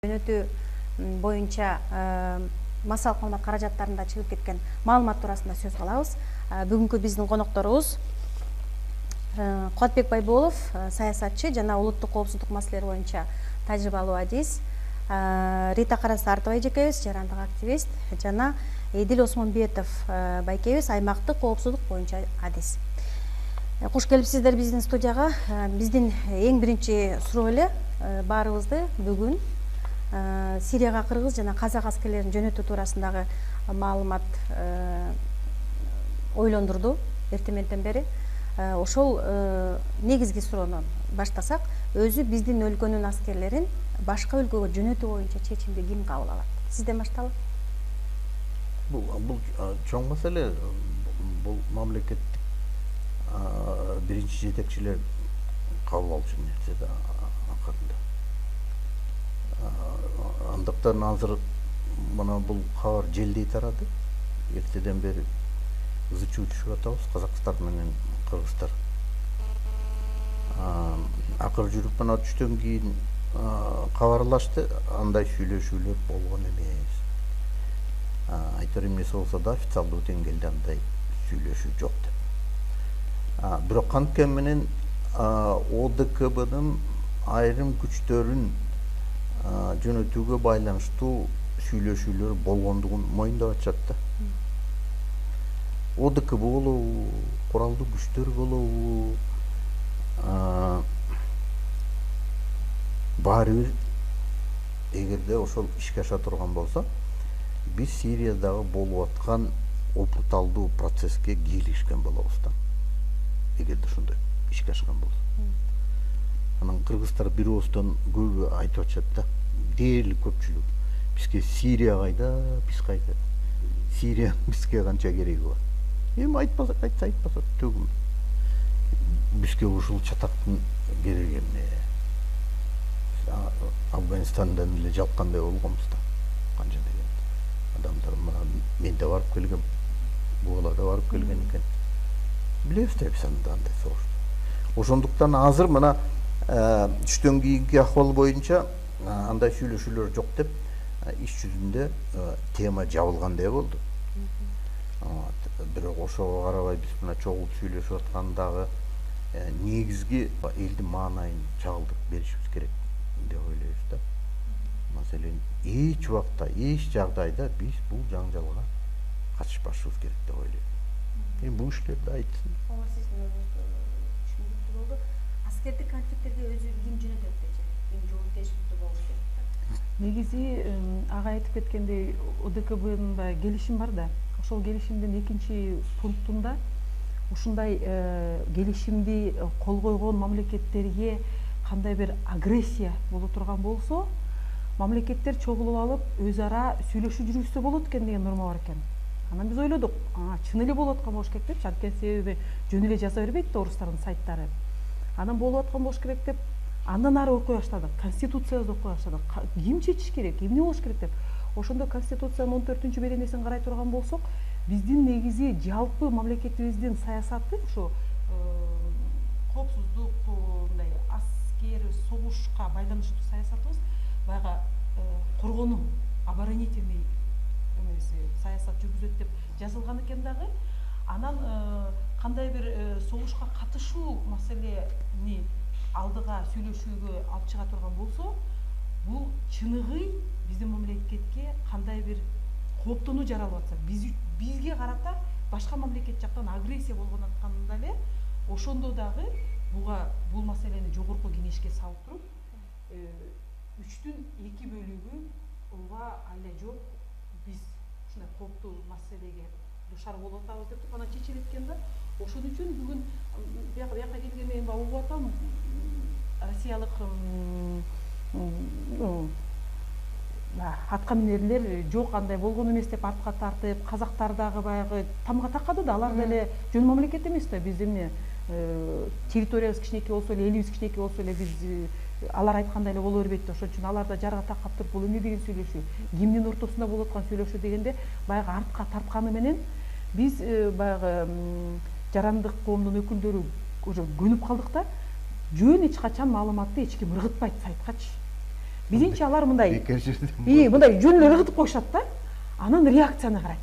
жөнөтүү боюнча массалык маалымат каражаттарында чыгып кеткен маалымат туурасында сөз кылабыз. Бүгүнкү биздин конокторубуз Кубатбек Байболов, саясатчы жана улуттук коопсуздук маселелери боюнча тажрыйбалуу адис, Рита Карасартова эжекебиз, жарандык активист, жана Эдил Осмонбетов байкебиз, аймактык коопсуздук боюнча адис. Куш келипсиздер биздин студияга. Биздин эң биринчи суроо эле баарыбызды бүгүн Сирияга кыргыз жана казак аскерлерин жөнөтүү туурасындагы маалымат ойлондурду эртеменден бери. Ошол негизги суроону баштасак, өзү биздин өлкөнүн аскерлерин башка өлкөгө жөнөтүү боюнча чечимди ким кабыл алат? Сизден башталып. Бул чоң маселе. Бул мамлекеттик биринчи жетекчилер кабыл алчу нерсе да акырында. Андыктан азыр мына бул кабар желдей тарады. Эртеден бери ызы-чуу түшүп атабыз, казакстар менен кыргыздар. Акыр жүрүп мына түштөн кийин кабарлашты, андай сүйлөшүүлөр болгон эмес. Айтар эмнеси болсо да официалдуу деңгээлде андай сүйлөшүү жок деп. Бирок канткен менен ОДКБнын айрым күчтөрүн жөнөтүүгө байланыштуу сүйлөшүүлөр болгондугун моюндап атышат да. ОДКБ болобу, куралдуу күчтөр болобу, баары бир эгерде ошол ишке аша турган болсо, биз Сириядагы болуп аткан опурталдуу процесске кийлигишкен болобуз да. Эгерде ошондой ишке ашкан болсо. Анан кыргыздар бир ооздон көбү айтып атышат да. Дээрлик көпчүлүк. Бизге Сирия кайда, биз кайда? Сирия бизге канча кереги бар? Эми айтпасак, айтпасак төгүм. Бизге ушул чатактын кереги эмне? Афганистандан эле жалккандай болгонбуз да. Канча деген адамдар мына мен да барып келгем, була да барып келген экен. Билебиз да биз андай согушту. Ошондуктан азыр мына түштөн кийинки акыбал боюнча андай сүйлөшүүлөр жок деп иш жүзүндө тема жабылгандай болду. Бирок ошого карабай биз мына чогулуп сүйлөшүп аткандагы негизги элдин маанайын чагылдырып беришибиз керек деп ойлойбуз да. Маселен, эч убакта, эч жагдайда биз бул жаңжалга катышпашыбыз керек деп ойлойм. Эми бул иштерди айтсын. Аскердик конфликттерге өзү ким жөнөтөт дечи? Ким жоопкерчиликтүү болуш керек? Негизи ага айтып кеткендей ОДКБнын баягы келишим бар да. Ошол келишимдин экинчи пунктунда ушундай келишимди кол койгон мамлекеттерге кандай бир агрессия боло турган болсо, мамлекеттер чогулуп алып өз ара сүйлөшүү жүргүзсө болот экен деген норма бар экен. Анан биз ойлодук, чын эле болуп аткан болуш керек деп, анткени себеби жөн эле жаза бербейт да орустардын сайттары. Анан болуп аткан болуш керек деп, андан ары окуй баштадык, конституциябызды окуй баштадык. Ким чечиш керек, эмне болуш керек деп. Ошондо конституциянын 14-чү беренесин карай турган болсок, биздин негизи жалпы мамлекетибиздин саясаты ушу коопсуздук, мындай аскер, согушка байланыштуу саясатыбыз баягы коргонуу, оборонительный саясат жүргүзөт деп жазылган экен дагы. Анан кандай бир согушка катышуу маселени алдыга сүйлөшүүгө алып чыга турган болсо, бул чыныгы биздин мамлекетке кандай бир кооптонуу жаралып атса, бизге карата башка мамлекет жактан агрессия болгон атканда эле, ошондо дагы бул маселени жогорку кеңешке салып туруп, 3-түн 2 бөлүгү ооба айла жок, биз ушундай кооптуу маселеге душар болуп атабыз деп туруп анан чечилет экен да. Ошон үчүн бүгүн бияка келгенде мен угуп атам, россиялык аткаминерлер жок андай болгон эмес деп артка тартып, казактар дагы баягы тамга такады да, алар деле жөн мамлекет эмес да. Биз эмне территориябыз кичинекей болсо эле, элибиз кичинекей болсо эле, биз алар айткандай эле боло бербейт да. Ошон үчүн алар да жарга такап туруп, бул эмне деген сүйлөшүү, кимдин ортосунда болуп аткан сүйлөшүү дегенде баягы артка тартканы менен биз баягы жарандык коомдун өкүлдөрү уже көнүп калдык да. Жөн эч качан маалыматты эч ким ыргытпайт сайткачы. биринчи алар мындай бекер жерден мындай жөн эле ыргытып коюшат да, анан реакцияны карайт.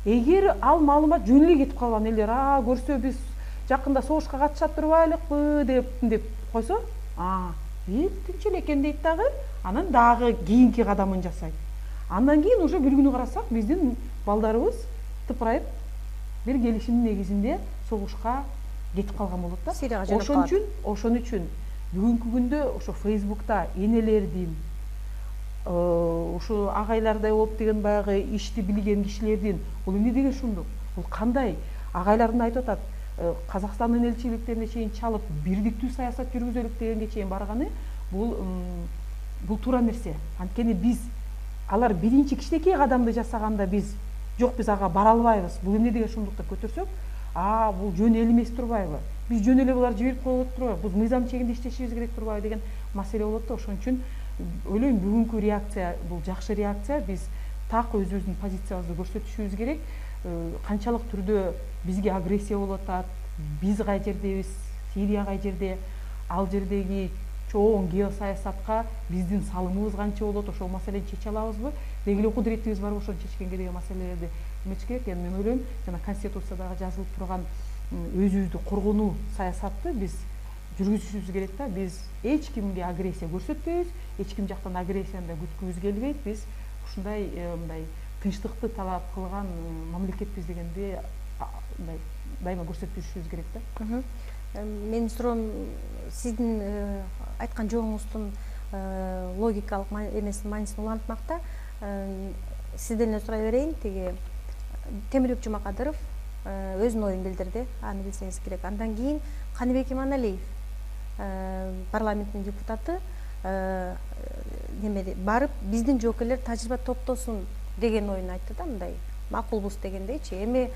Эгер ал маалымат жөн эле кетип калган элдер көрсө биз жакында согушка катышат турбайлыкпы деп койсо, тинч эле экен дейт дагы кийинки кадамын жасайт. Андан кийин уже бир күнү карасак биздин балдарыбыз тыпырайып бир келишимдин негизинде согушка кетип калган болот да. Сирияга жөнөп калат. Ошон үчүн бүгүнкү күндө ошо Фейсбукта энелердин, ошо агайлардай болуп деген баягы ишти билген кишилердин бул эмне деген шундук? Бул кандай? Агайлардын айтып атат, Казакстандын элчиликтерине чейин чалып бирдиктүү саясат жүргүзөлүк дегенге чейин барганы бул туура нерсе. Анткени биз алар биринчи кичинекей кадамды жасаганда биз ага бара албайбыз. Бул эмне деген шундук деп көтөрсөк, бул жөн эл эмес турбайбы? Биз жөн эле буларды жиберип коелуп турбайбы? Бул мыйзам чегинде иштешибиз керек турбайбы деген маселе болот да. Ошон үчүн ойлойм бүгүнкү реакция бул жакшы реакция. Биз так өзүбүздүн позициябызды көрсөтүшүбүз керек. Канчалык түрдө бизге агрессия болуп атат, биз кай жердебиз, Сирия кай жерде, ал жердеги чоң геосаясатка биздин салымыбыз канча болот, ошол маселени чече алабызбы, деги эле кудуретибиз барбы ошону чечкенге деген маселелерди эмечиш керек. Эми мен ойлойм, жана Конституциядагы жазылып турган өзүбүздү коргонуу саясатты биз жүргүзүшүбүз керек да. Биз эч кимге агрессия көрсөтпөйбүз, эч ким жактан агрессияны да күткүбүз келбейт. Биз ушундай мындай тынчтыкты талап кылган мамлекетпиз дегенди мындай дайыма көрсөтүп жүрүшүбүз керек да. Менин суроом сиздин айткан жооңуздун логикалык эмесин маанисин улантмакта. Сизден эле сурай берейин, тиги Темирбек Жумакадыров өзүнүн оюн билдирди, аны билсеңиз керек. Андан кийин Каныбек Иманалиев, парламенттин депутаты, барып биздин жоокерлер тажрыйба топтосун деген оюн айтты да, мындай макулбуз дегендейчи. Эми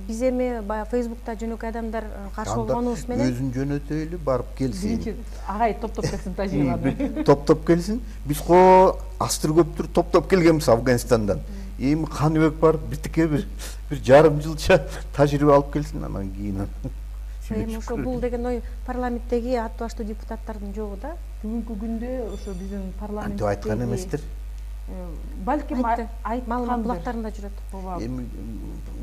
биз баягы Фейсбукта жөнөкөй адамдар каршы болгонубуз менен өзүн жөнөтөлү барып келсин. Биринчи агай топтоп келсин тажрыйбаны. Топтоп келсин. Биз го астыр көптүр топтоп келгенбиз Афганистандан. Эми Каныбек барып биртике бир жарым жылча тажрыйба алып келсин, анан кийин. Эми ошо бул деген ой парламенттеги аты баштуу депутаттардын жогу да. Бүгүнкү күндө ошо биздин парламенттеги айткан эместир. Балким маалымат булактарында жүрөт. Эми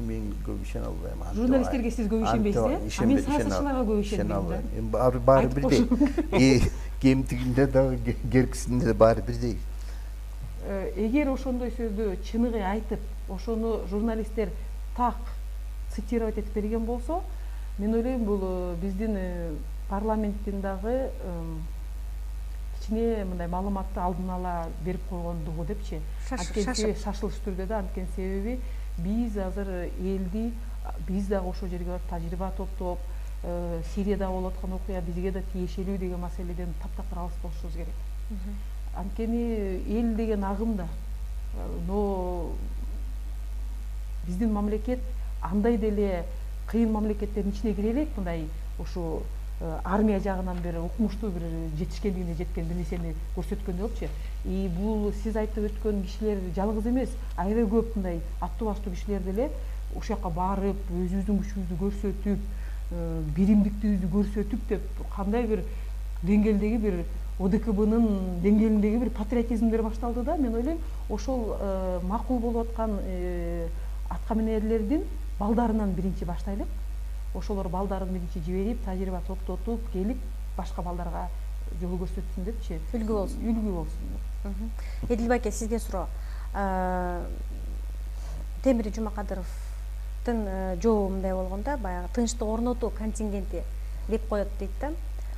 мен көп ишене албайм. Журналисттерге сиз көп ишенбейсиз, мен саясатчыларга көп ишенбейм. Эми баары бирдей. Кемтигинде дагы керкисинде баары бирдей. Эгер ошондой сөздү чыныгы айтып, ошону журналисттер так цитировать этип берген болсо, мен ойлойм бул биздин парламенттин дагы кичине мындай маалыматты алдын ала берип койгондугу депчи. Шашылыш түрдө да, анткени себеби биз азыр элди, биз дагы ошол жерге барып тажрыйба топтоп, Сирияда болуп аткан окуя бизге да тиешелүү деген маселеден таптакыр алыс болушубуз керек. Анткени эл деген агым да, но биздин мамлекет андай деле кыйын мамлекеттердин ичине кире элек, мындай ушу армия жагынан бир укмуштуу бир жетишкендигине жеткен бир нерсени көрсөткөн болчу. Бул сиз айтып өткөн кишилер жалгыз эмес, аябай көп мындай аттуу баштуу кишилер деле ошол жака барып, өзүбүздүн күчүбүздү көрсөтүп, биримдиктүүбүздү көрсөтүп деп кандай бир деңгээлдеги бир ОДКБнын деңгээлиндеги бир патриотизмдер башталды да. Мен ойлойм, ошол макул болуп аткан аткаминерлердин балдарынан биринчи баштайлык. Ошолор балдарын биринчи жиберип, тажрыйба топтотуп, келип башка балдарга жол көрсөтсүн депчи. Үлгү болсун. Эдил байке, сизге суроо. Темирбек Жумакадыровдун жообу мындай болгондо, баягы тынчтык орнотуу контингенти деп коет дейт да.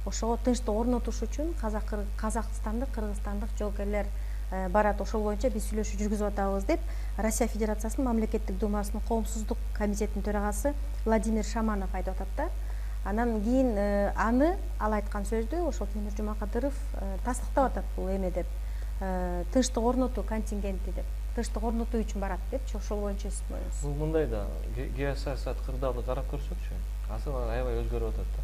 Ошого тынчтык орнотуш үчүн казакстандык, кыргызстандык жоокерлер барат, ошол боюнча биз сүйлөшүү жүргүзүп атабыз деп Россия Федерациясынын Мамлекеттик думасынын коомсуздук комитетинин төрагасы Владимир Шаманов айтып атат да. Анан кийин ал айткан сөздү ошол Темирбек Жумакадыров тастыктап атат, бул эме деп, тынчтык орнотуу контингенти деп, тынчтык орнотуу үчүн барат депчи. Ошол боюнча сиз ойлойсуз? Бул мындай да, геосаясат кырдаалды карап көрсөкчү, азыр аябай өзгөрүп атат да.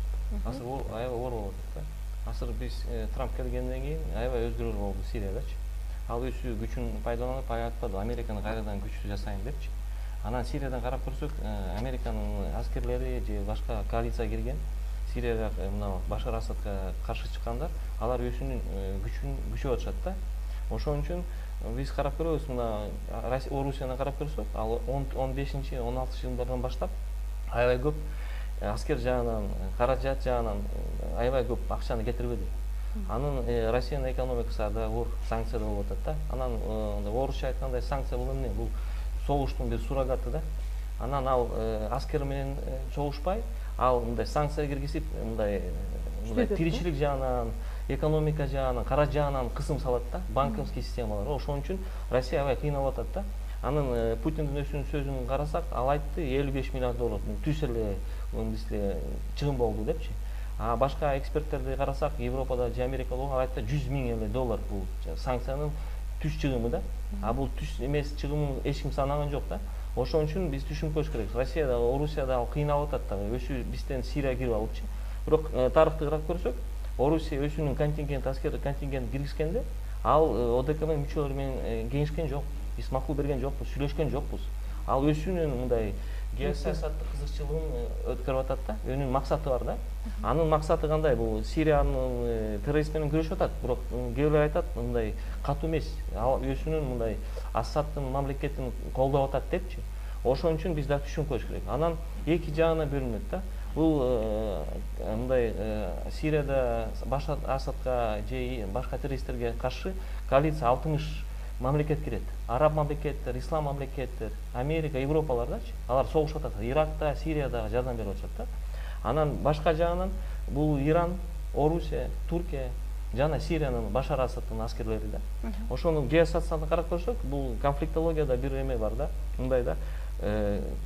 Азыр аябай оор болуп атат да. Азыр биз Трамп келгенден кийин аябай өзгөрүү болду Сириядачы. Ал өзү күчүн пайдаланып аятпады, Американы кайрадан күчтүү жасайм депчи. Анан Сириядан карап көрсөк, Американын аскерлери же башка коалиция кирген, Сирияга мына Башар Асадка каршы чыккандар, алар өзүнүн күчүн күчөп атышат да. Ошон үчүн биз карап көрөбүз, мына Орусияны карап көрсөк, ал 15-16 жылдардан баштап аябай көп аскер жагынан, каражат жагынан аябай көп акчаны кетирбеди. Анын Россиянын экономикасы да оор санкцияда болуп атат да. Анан орусча айткандай санкция бул эмне? Бул согуштун бир суррогаты да. Анан ал аскер менен чогушпай, ал мындай санкция киргизип, мындай тиричилик жагынан, экономика жагынан, каражат жагынан кысым салат да, банковский системалар. Ошон үчүн Россия аябай кыйналып атат да. Анын Путиндин өзүнүн сөзүн карасак, ал айтты 55 миллиард доллар түз эле чыгым болду депчи. А башка эксперттерди карасак, Европада же Америкада ал айтты 100 миң эле доллар бул санкциянын түз чыгымы да. А бул түз эмес чыгымын эч ким санаган жок да. Ошон үчүн биз түшүнүп коюш керек. Россияда, Орусияда ал кыйналып атат да. Өзү бизден Сирия кирип алыпчы. Бирок тарыхты карап көрсөк, Орусия өзүнүн контингент, аскер контингент киргизгенде, ал ОДКБ мүчөлөрү менен кеңешкен жок. Биз макул берген жокпуз, сүйлөшкөн жокпуз. Ал өзүнүн мындай геосаясаттык кызыкчылыгын өткөрүп атат да. Өнүн максаты бар да. Анын максаты кандай? Бул Сириянын террорист менен күрөшүп атат, бирок кээ бирлер айтат, мындай катуу эмес. Ал өзүнүн мындай Асадтын мамлекетин колдоп атат депчи. Ошон үчүн биз да түшүнүп коюш керек. Анан эки жагына бөлүнөт да. Бул мындай Сирияда Башар Асадка же башка террористтерге каршы коалиция 60 мамлекет кирет. Араб мамлекеттер, ислам мамлекеттер, Америка, Европалардачы. Алар согушуп атат. Иракта, Сирияда жардам берип атышат да. Анан башка жагынан бул Иран, Орусия, Туркия жана Сириянын Башар Асадтын аскерлери да. Ошону геосаясатты карап көрсөк, бул конфликтологияда бир эме бар да. Мындай да.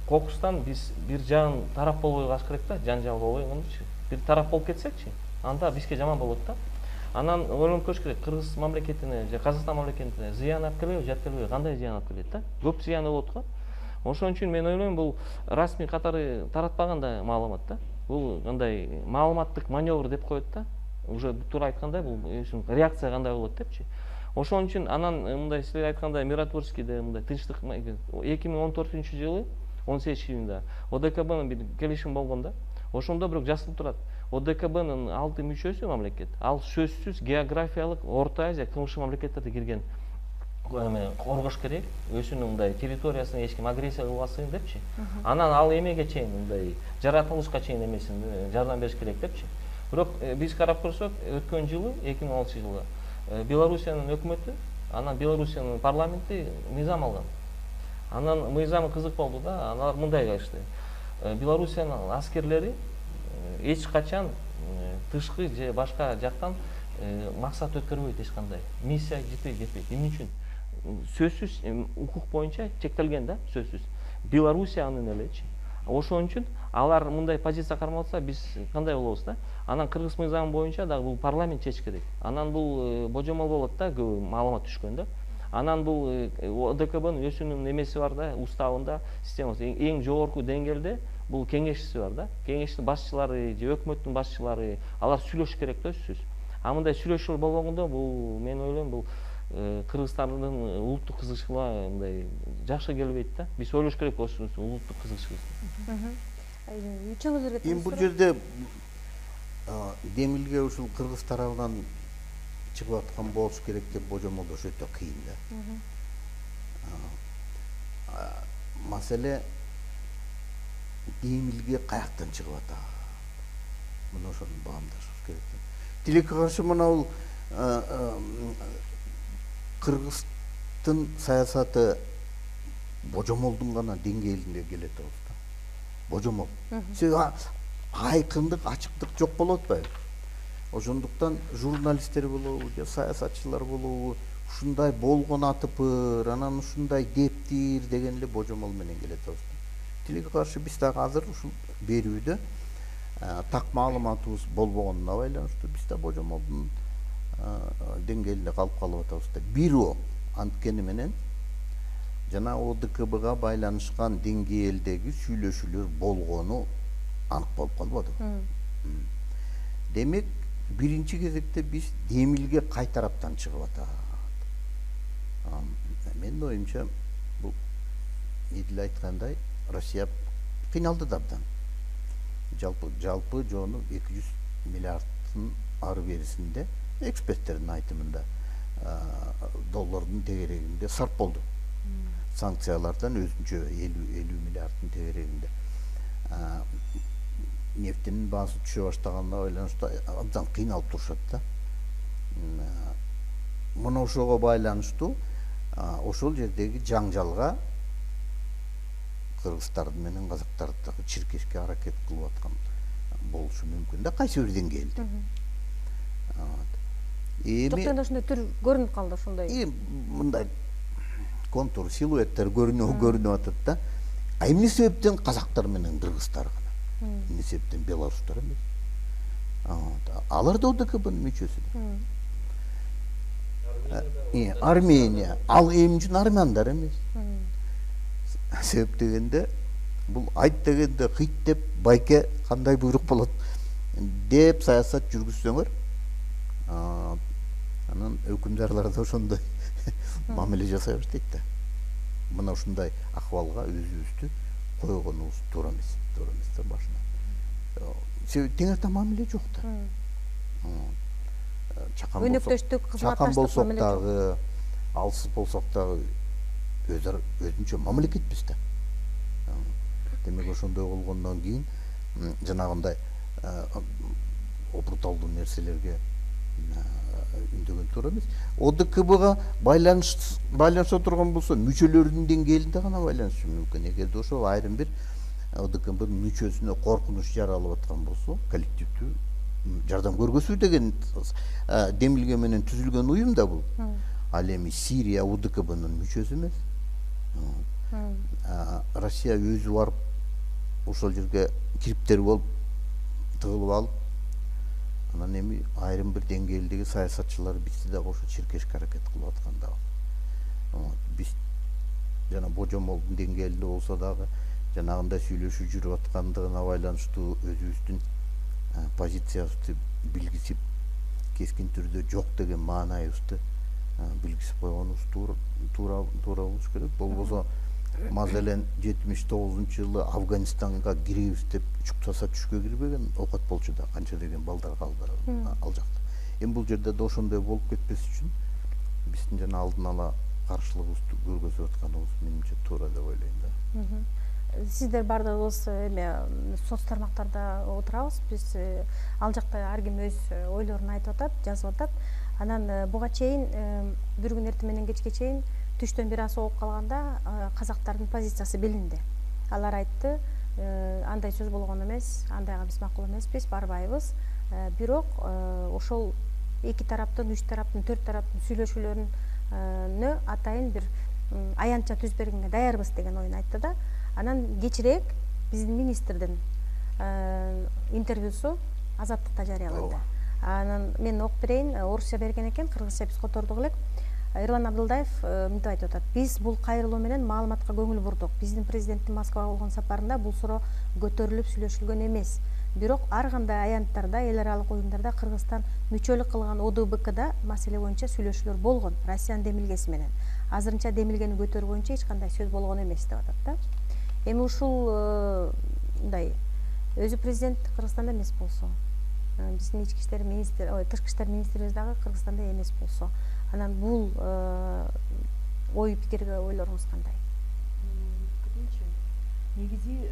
Кокустан биз бир жагын тарап болбой калыш керек да, жанжал болбой коюнчу. Бир тарап болуп кетсекчи, анда бизге жаман болот да. Анан ойлонуп көрүш керек, Кыргыз мамлекетине же Казакстан мамлекетине зыян алып келеби, же алып келбейби, кандай зыян алып келет да? Көп зыяны болот го. Ошон үчүн мен ойлойм, бул расмий катары таратпаган да маалымат да. Бул кандай маалыматтык маневр деп коет да. Уже туура айткандай, бул реакция кандай болот депчи. Ошон үчүн анан мындай силер айткандай Миротворскийде мындай тынчтык 2014-жылы 18 июнда ОДКБнын бир келишим болгон да. Ошондо бирок жазылып турат. ОДКБнын 6 мүчөсү мамлекет. Ал сөзсүз географиялык Орто Азия кылмыш мамлекеттерди кирген коргош керек. Өзүнүн мындай территориясына эч ким агрессия кылбасын депчи. Анан ал эмеге чейин мындай жаратылышка чейин эмесин жардам бериш керек депчи. Бирок биз карап көрсөк, өткөн жылы 2016-жылы Белоруссиянын өкмөтү, анан Белоруссиянын парламенти мыйзам алган. Анан мыйзамы кызык болду да. Алар мындай кылышты. Белоруссиянын аскерлери эч качан тышкы же башка жактан максат өткөрбөйт эч кандай. Миссия жетпейт. Эмне үчүн? Сөзсүз укук боюнча чектелген да, сөзсүз. Белоруссия анын элечи. Ошон үчүн алар мындай позиция кармалса, биз кандай болобуз да? Анан Кыргыз мыйзамы боюнча дагы бул парламент чечиш керек. Анан бул божомол болот да, көп маалымат түшкөн да. Анан бул ОДКБнын өзүнүн эмеси бар да, уставында, системасы эң жогорку деңгээлде бул кеңешчиси бар да. Кеңештин башчылары же өкмөттүн башчылары алар сүйлөшүш керек да, сөзсүз. А мындай сүйлөшүү болбогондо бул мен ойлойм бул Кыргызстандын улуттук кызыкчылыгына мындай жакшы келбейт да. Биз ойлош керек болсун улуттук кызыкчылык. Үчөөңүзгө Эми бул жерде демилге ушул Кыргыз тарабынан чыгып аткан болуш керек деп божомолдош өтө кыйын да. Маселе демилге каяктан чыгып атат? Мына ошону баамдашыбыз керек. Тилекке каршы мына бул Кыргыздын саясаты божомолдун гана деңгээлинде келет да. Божомол. Айкындык, ачыктык жок болуп атпайбы? Ошондуктан журналисттер болобу, же саясатчылар болобу, ушундай болгон атыпыр, анан ушундай дептир деген эле божомол менен келет да. Тилекке каршы биз дагы азыр ушул берүүдө так маалыматыбыз болбогонуна байланыштуу биз да божомолдун деңгээлинде калып атабыз да. Бирөө анткени менен жана ОДКБга байланышкан деңгээлдеги сүйлөшүүлөр болгону анык болуп калбады. Демек, биринчи кезекте биз демилге кай тараптан чыгып атат? Менин оюмча, бул Эдил айткандай, Россия кыйналды да абдан. жалпы жону 200 миллиардтын ары берисинде эксперттердин айтымында доллардын тегерегинде сарп болду. Санкциялардан өзүнчө 50 миллиардтын тегерегинде. Нефтинин баасы түшө баштаганына байланыштуу абдан кыйналып турушат да. Мына ошого байланыштуу ошол жердеги жаңжалга кыргыздардын менен казактарды чиркешке аракет кылып аткан болушу мүмкүн да, кайсы бир деңгээлде. Жок, жана ушундай түр көрүнүп калды ошондой. Мындай контур, силуэттер көрүнүп атат да. Эмне себептен казактар менен кыргыздар гана? Эмне себептен белорустар эмес? Алар да ОДКБнын мүчөсү. Армения, ал эми үчүн армяндар эмес. Себеп дегенде бул айт дегенде кыйт деп байке кандай буйрук болот деп саясат жүргүзсөңөр, анан өкүмдарлар да ошондой мамиле жасай баштайт да. Мына ушундай акыбалга өзүбүздү койгонубуз туура эмес да башынан. Себеп тең тарта мамиле жок да. Өнөктөштүк, кызматташтык мамиле жок. Алсыз болсок дагы өзүнчө мамлекетпиз да. Демек ошондой болгондон кийин жанагындай опурталдуу нерселерге үндөгөн туура эмес. ОДКБга байланыша турган болсо мүчөлөрүнүн деңгээлинде гана байланышы мүмкүн. Эгерде ошол айрым бир ОДКБнын мүчөсүнө коркунуч жаралып аткан болсо, коллективдүү жардам көргөзүү деген демилге менен түзүлгөн уюм да бул. Ал эми Сирия ОДКБнын мүчөсү эмес. Россия өзү барып ошол жерге кириптер болуп тыгылып алып, анан эми айрым бир деңгээлдеги саясатчылар бизди да ошо чиркешке аракет кылып атканда. Биз жана божомолдун деңгээлинде болсо дагы жанагындай сүйлөшүү жүрүп аткандыгына байланыштуу өзүбүздүн позициябызды билгизип, кескин түрдө жок деген маанайыбызды билгизип койгонубуз туура болуш керек. Болбосо мазален 79-жылы Афганистанга киребиз деп чуктаса түшкө кирбеген окат болчу да, канча деген балдар калды ал жакта. Эми бул жерде да ошондой болуп кетпес үчүн биздин жана алдын ала каршылыгыбызды көргөзүп атканыбыз менимче туура деп ойлойм да. Сиздер бардыгыбыз эме соц тармактарда отурабыз. Биз ал жакта ар ким өз ойлорун айтып атат, жазып атат. Анан буга чейин бир күн эртең менен кечке чейин түштөн бир аз согуп калганда казактардын позициясы билинди. Алар айтты, андай сөз болгон эмес, андайга биз макул эмеспиз, барбайбыз. Бирок ошол эки тараптын, үч тараптын, төрт тараптын сүйлөшүүлөрүнө атайын бир аянтча түз бергенге даярбыз деген оюн айтты да. Анан кечирээк биздин министрдин интервьюсу Азаттыкта жарыяланды. Анан мен окуп берейин, орусча берген экен, кыргызча биз котордук элек. Эрлан Абдылдаев мынтип айтып атат: биз бул кайрылуу менен маалыматка көңүл бурдук. Биздин президенттин Москвага болгон сапарында бул суроо көтөрүлүп сүйлөшүлгөн эмес. Бирок ар кандай аянттарда, эл аралык оюндарда Кыргызстан мүчөлүк кылган ОДБКда маселе боюнча сүйлөшүүлөр болгон, Россиянын демилгеси менен. Азырынча демилгени көтөрүү боюнча эч кандай сөз болгон эмес деп атат да. Эми ушул мындай өзү президент Кыргызстанда эмес болсо, биздин ички иштер министри, тышкы иштер министрибиз дагы Кыргызстанда эмес болсо, анан бул ой пикирге ойлоруңуз кандай? Негизи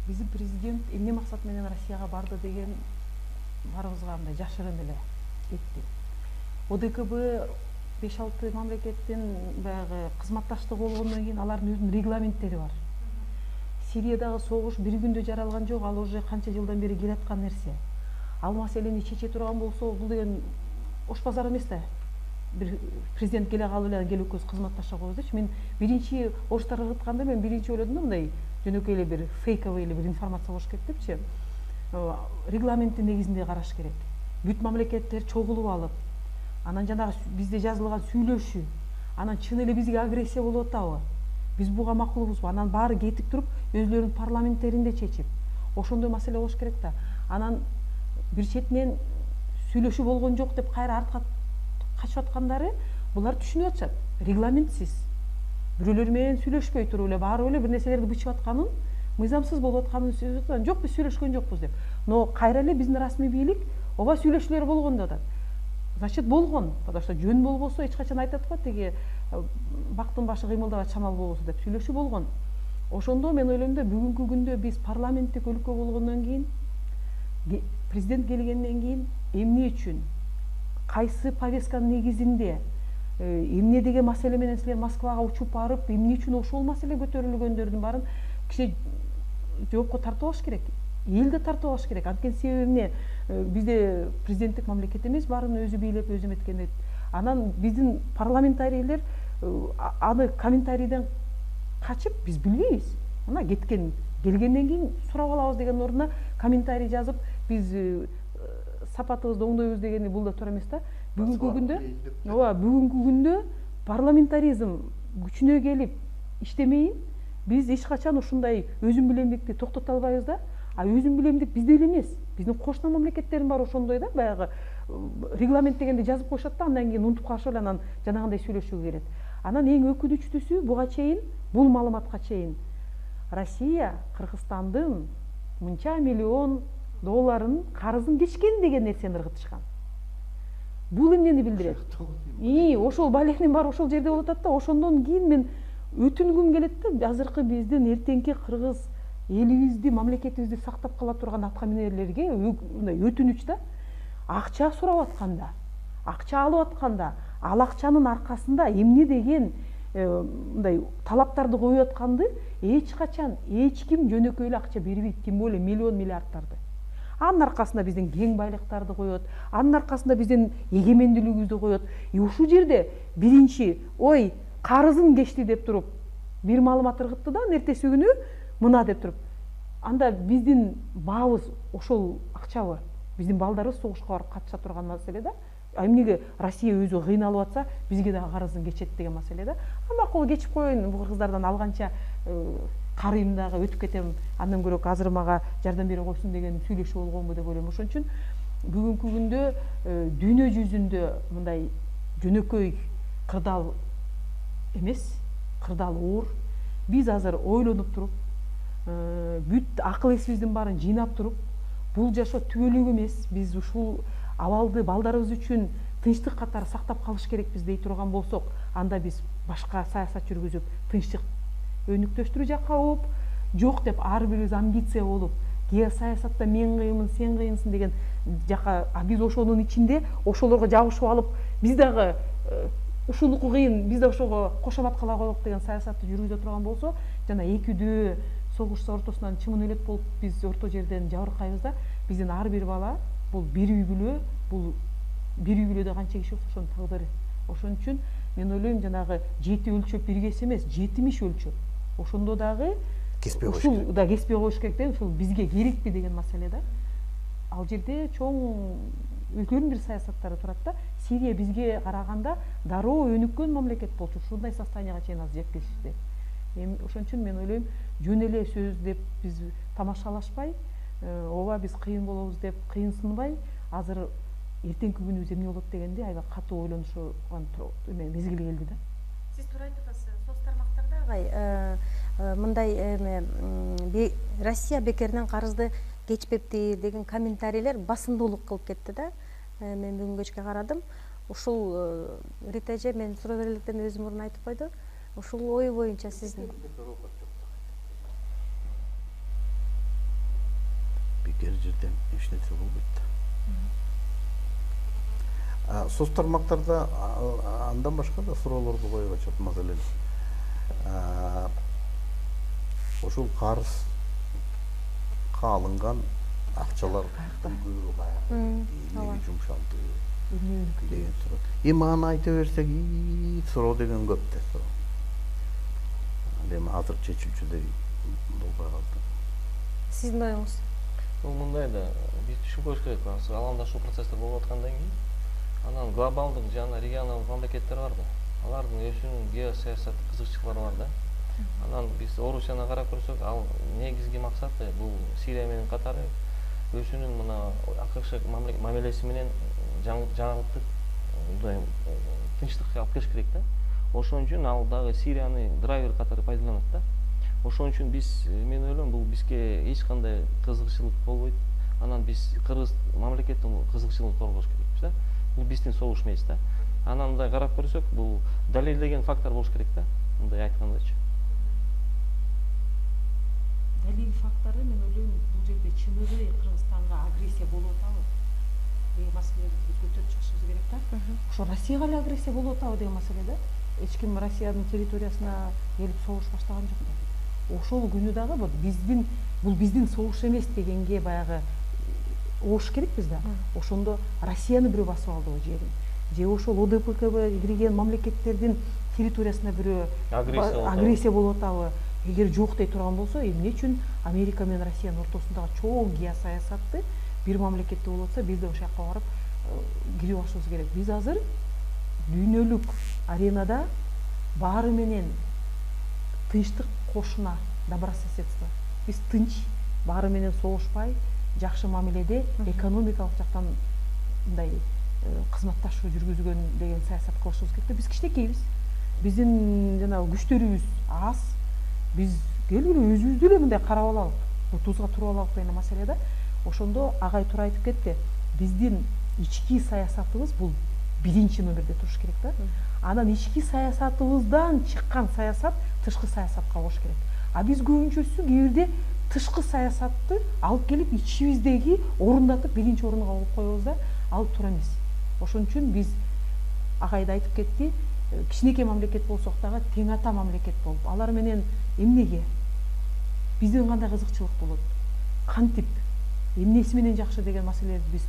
биздин президент эмне максат менен Россияга барды деген баарыбызга мындай жашырын эле кетти. ОДКБ 5-6 мамлекеттин баягы кызматташтыгы болгондон кийин алардын өзүнүн регламенттери бар. Сириядагы согуш бир күндө жаралган жок, ал уже канча жылдан бери келаткан нерсе. Ал маселени чече турган болсо, бул деген ош базар эмес да. Бир президент келе калып эле экөөбүз кызматташа коебуз дечи. Мен биринчи оштар ырытканда мен биринчи ойлодум да, мындай жөнөкөй эле бир фейковый эле бир информация болуш керек депчи. Регламенттин негизинде караш керек. Бүт мамлекеттер чогулуп алып, анан жанагы бизде жазылган сүйлөшүү, анан чын эле бизге агрессия болуп атабы? Биз буга макулбузбу? Анан баары кетип туруп, өзлөрүнүн парламенттеринде чечип. Ошондой маселе болуш керек да. Анан бир четинен сүйлөшүү болгон жок деп кайра артка качып аткандары, булар түшүнүп атышат. Регламентсиз. Бирөөлөр менен сүйлөшпөй туруп эле, баары эле бир нерселерди бычып атканын мыйзамсыз болуп атканын сөзүп атат. Жок, биз сүйлөшкөн жокпуз деп. Но кайра эле биздин расмий бийлик ооба сүйлөшүүлөр болгон деп атат. Значит болгон, потому что жөн болбосо эч качан айтат го тиги бактын башы кыймылдабайт шамал болбосо деп сүйлөшүү болгон. Ошондо мен ойлойм да бүгүнкү күндө биз парламенттик өлкө болгондон кийин, президент келгенден кийин эмне үчүн, кайсы повестканын негизинде, эмне деген маселе менен силер Москвага учуп барып, эмне үчүн ошол маселе көтөрүлгөндөрдүн баарын кичи жоопко тартып алыш керек. Эл да тартып алыш керек. Анткени себеби эмне? Бизде президенттик мамлекет эмес, баарын өзү бийлеп, өзү эметкен. Анан биздин парламентарийлер аны комментарийден качып, биз билбейбиз. Мына келгенден кийин сурап алабыз деген ордуна комментарий жазып, биз сапатыбызды оңдойбуз дегени бул да туура эмес да. Бүгүнкү күндө, ооба, бүгүнкү күндө парламентаризм күчүнө келип иштемейин, биз эч качан ушундай өзүм билемдикти токтото албайбыз да. А өзүм билемдик бизде эле эмес. Биздин кошуна мамлекеттердин баары ошондой да, баягы регламент дегенди жазып коюшат да, андан кийин унутуп калышып эле анан жанагындай сүйлөшүүгө келет. Анан эң өкүнүчтүүсү буга чейин, бул маалыматка чейин Россия Кыргызстандын мынча миллион долларын карызын кечкен деген нерсени ыргытышкан. Бул эмнени билдирет? Ошол баленин баары ошол жерде болуп атат да, ошондон кийин мен өтүнгүм келет да, азыркы биздин эртеңки кыргыз элибизди, мамлекетибизди сактап кала турган аткаминерлерге мындай өтүнүч да, акча сурап атканда, акча алып атканда, ал акчанын аркасында эмне деген мындай талаптарды коюп атканды эч качан эч ким жөнөкөй эле акча бербейт, тем более миллион миллиарддарды. Анын аркасында биздин кең байлыктарды коет, анын аркасында биздин эгемендүүлүгүбүздү коет. Ушул жерде биринчи, ой, карызын кечти деп туруп бир маалымат ыргытты да, эртеси күнү мына деп туруп. Анда биздин баабыз ошол акчабы? Биздин балдарыбыз согушка барып катыша турган маселе да. Эмнеге Россия өзү кыйналып атса, бизге да карызын кечет деген маселе да. Макул кечип коеюн, бул кыргыздардан алганча карыйм дагы өтүп кетем, андан көрөк азыр мага жардам бере койсун деген сүйлөшүү болгонбу деп ойлойм. Ошон үчүн бүгүнкү күндө дүйнө жүзүндө мындай жөнөкөй кырдаал эмес, кырдаал оор. Биз азыр ойлонуп туруп, бүт акыл эсибиздин баарын жыйнап туруп, бул жашоо түбөлүк эмес, биз ушул абалды балдарыбыз үчүн тынчтык катары сактап калыш керекпиз дей турган болсок, анда биз башка саясат жүргүзүп, тынчтык өнүктүрүү жакка болуп, жок деп ар бирибиз амбиция болуп, геосаясатта мен кыйынмын, сен кыйынсың деген жакка, биз ошонун ичинде ошолорго жабышып алып, биз дагы ушунуку кыйын, биз да ошого кошомат кыла коелук деген саясатты жүргүзө турган болсо, жана экидөө согуш ортосунан чымын элет болуп биз орто жерден жабыркайбыз да. Биздин ар бир бала бул бир үй бүлө, бул бир үй бүлөдө канча киши болсо ошонун тагдыры. Ошон үчүн мен ойлойм, жанагы 7 өлчөп биргесе эмес, 70 өлчөп. Ошондо дагы ушул да кеспей коюш керек да, ушул бизге керекпи деген маселе да. Ал жерде чоң үлкөн бир саясаттары турат да. Сирия бизге караганда дароо өнүккөн мамлекет болчу, ушундай состоянияга чейин азыр жеткилишти. Ошон үчүн мен ойлойм, жөн эле сөз деп биз тамашалашпай, ооба биз кыйын болобуз деп кыйынсынбай, азыр эртеңки күнүбүз эмне болот дегенде аябай катуу ойлонушууга мезгили келди да. Сиз туура айтып атасыз. Соц тармактарда мындай Россия бекеринен карызды кечпепти деген комментарийлер басымдуулук кылып кетти да. Мен бүгүн кечке карадым. Ушул Рита эже мен суроо берилгенден өзү мурун айтып койду. Ушул ой боюнча сиздин бекер жерден эч нерсе болбойт. Соц тармактарда андан башка да суроолорду коюп атышат. Маселен, ошол карызга алынган акчалар эмнеге жумшалды деген суроо. Эми аны айта берсек, суроо деген көп да. Эми азыр чечилчүдөй болбой калды. Сиздин оюңуз? Бул мындай да, биз түшүнүп коюш керек. Аланда ушул процесстер болуп аткандан кийин, анан глобалдык жана регионалдык мамлекеттер бар да. Алардын өзүнүн геосаясат кызыкчылыктары бар да. Анан биз Орусияны карап көрсөк, ал негизги максаты бул Сирия менен катары өзүнүн мына акыркы мамилеси менен жаңылыктык, мындай тынчтыкка алып келиш керек да. Ошон үчүн ал дагы Сирияны драйвер катары пайдаланат да. Ошон үчүн биз мен ойлойм бул бизге эч кандай кызыкчылык болбойт. Анан биз Кыргыз мамлекеттин кызыкчылыгын коргош керекпиз да. Бул биздин согуш эмес да. Анан мындай карап көрсөк, бул далилдеген фактор болуш керек да. Мындай айткандачы. Далил фактору мен ойлойм бул жерде чыныгы Кыргызстанга агрессия болуп атабы деген маселени биз көтөрүп чыгышыбыз керек да. Ошо Россияга эле агрессия болуп атабы деген маселе да. Эч ким Россиянын территориясына келип согуш баштаган жок да. Ошол күнү дагы бул биздин согуш эмес дегенге баягы оош керекпиз да. Ошондо Россияны бирөө басып алдыбы жерин. Же ошол ОДКБ кирген мамлекеттердин территориясына бирөө агрессия болуп атабы. Эгер жок дей турган болсо, эмне үчүн Америка менен Россиянын ортосундагы чоң геосаясатты бир мамлекетте болуп атса, биз да ошол жака барып кирип алышыбыз керек. Биз азыр дүйнөлүк аренада баары менен тынчтык кошуна, добрососедство. Биз тынч, баары менен согушпай, жакшы мамиледе, экономикалык жактан мындай кызматташуу жүргүзгөн деген саясат кылышыбыз керек. Биз кичинекейбиз. Биздин жанагы күчтөрүбүз аз. Биз келгиле өзүбүздү эле мындай карап алалык, бутубузга туруп алалык деген маселе да. Ошондо агай туура айтып кетти. Биздин ички саясатыбыз бул биринчи номерде туруш керек да. Анан ички саясатыбыздан чыккан саясат тышкы саясатка болуш керек. А биз көбүнчөсү кээ бирде тышкы саясатты алып келип ичибиздеги орундатып биринчи орунга коюп коебуз да, ал туура эмес. Ошон үчүн биз агай да айтып кетти, кичинекей мамлекет болсок дагы тең ата мамлекет болуп, алар менен эмнеге биздин кандай кызыкчылык болот, кантип эмнеси менен жакшы деген маселелерди биз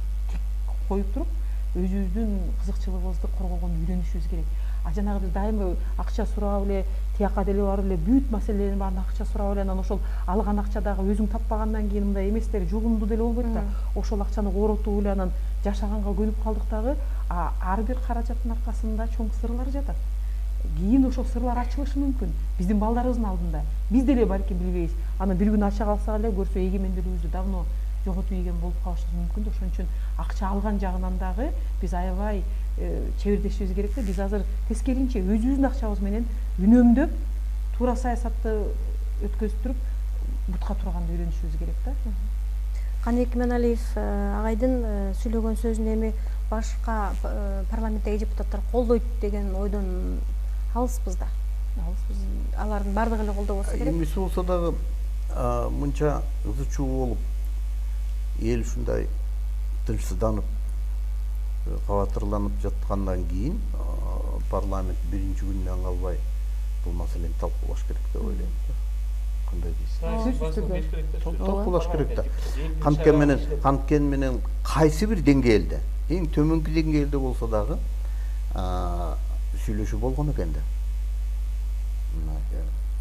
коюп туруп, өзүбүздүн кызыкчылыгыбызды коргогонду үйрөнүшүбүз керек. А жанагы биз дайыма акча сурап эле, тияка деле барып эле бүт маселелердин баарын акча сурап эле, анан ошол алган акча дагы өзүң таппагандан кийин мындай эместер жугумдуу деле болбойт да. Ошол акчаны коротуп эле анан жашаганга көнүп калдык дагы, ар бир каражаттын аркасында чоң сырлар жатат. Кийин ошол сырлар ачылышы мүмкүн биздин балдарыбыздын алдында. Биз деле балким билбейбиз. Анан бир күн ача калсак эле көрсө эгемендүүлүгүбүздү давно жоготуп ийген болуп калышыбыз мүмкүн. Ошон үчүн акча алган жагынан дагы биз аябай чебердешибиз керек да. Биз азыр тескеринче өзүбүздүн акчабыз менен үнөмдөп, туура саясатты өткөзүп бутка турганды үйрөнүшүбүз керек да. Каныбек Иманалиев агайдын сүйлөгөн сөзүн эми башка парламенттеги депутаттар колдойт деген ойдон алыспыз да. Алардын бардыгы эле колдоо болсо керек. Эмеси болсо дагы мынча ызы чуу болуп, эл ушундай тынчсызданып, кабатырланып жаткандан кийин парламент биринчи күнүнөн калбай бул маселени талкуулаш керек деп ойлойм. Кандай дейсиз? Талкуулаш керек да. Канткени менен кайсы бир деңгээлде, эң төмөнкү деңгээлде болсо дагы сүйлөшүү болгон экен да.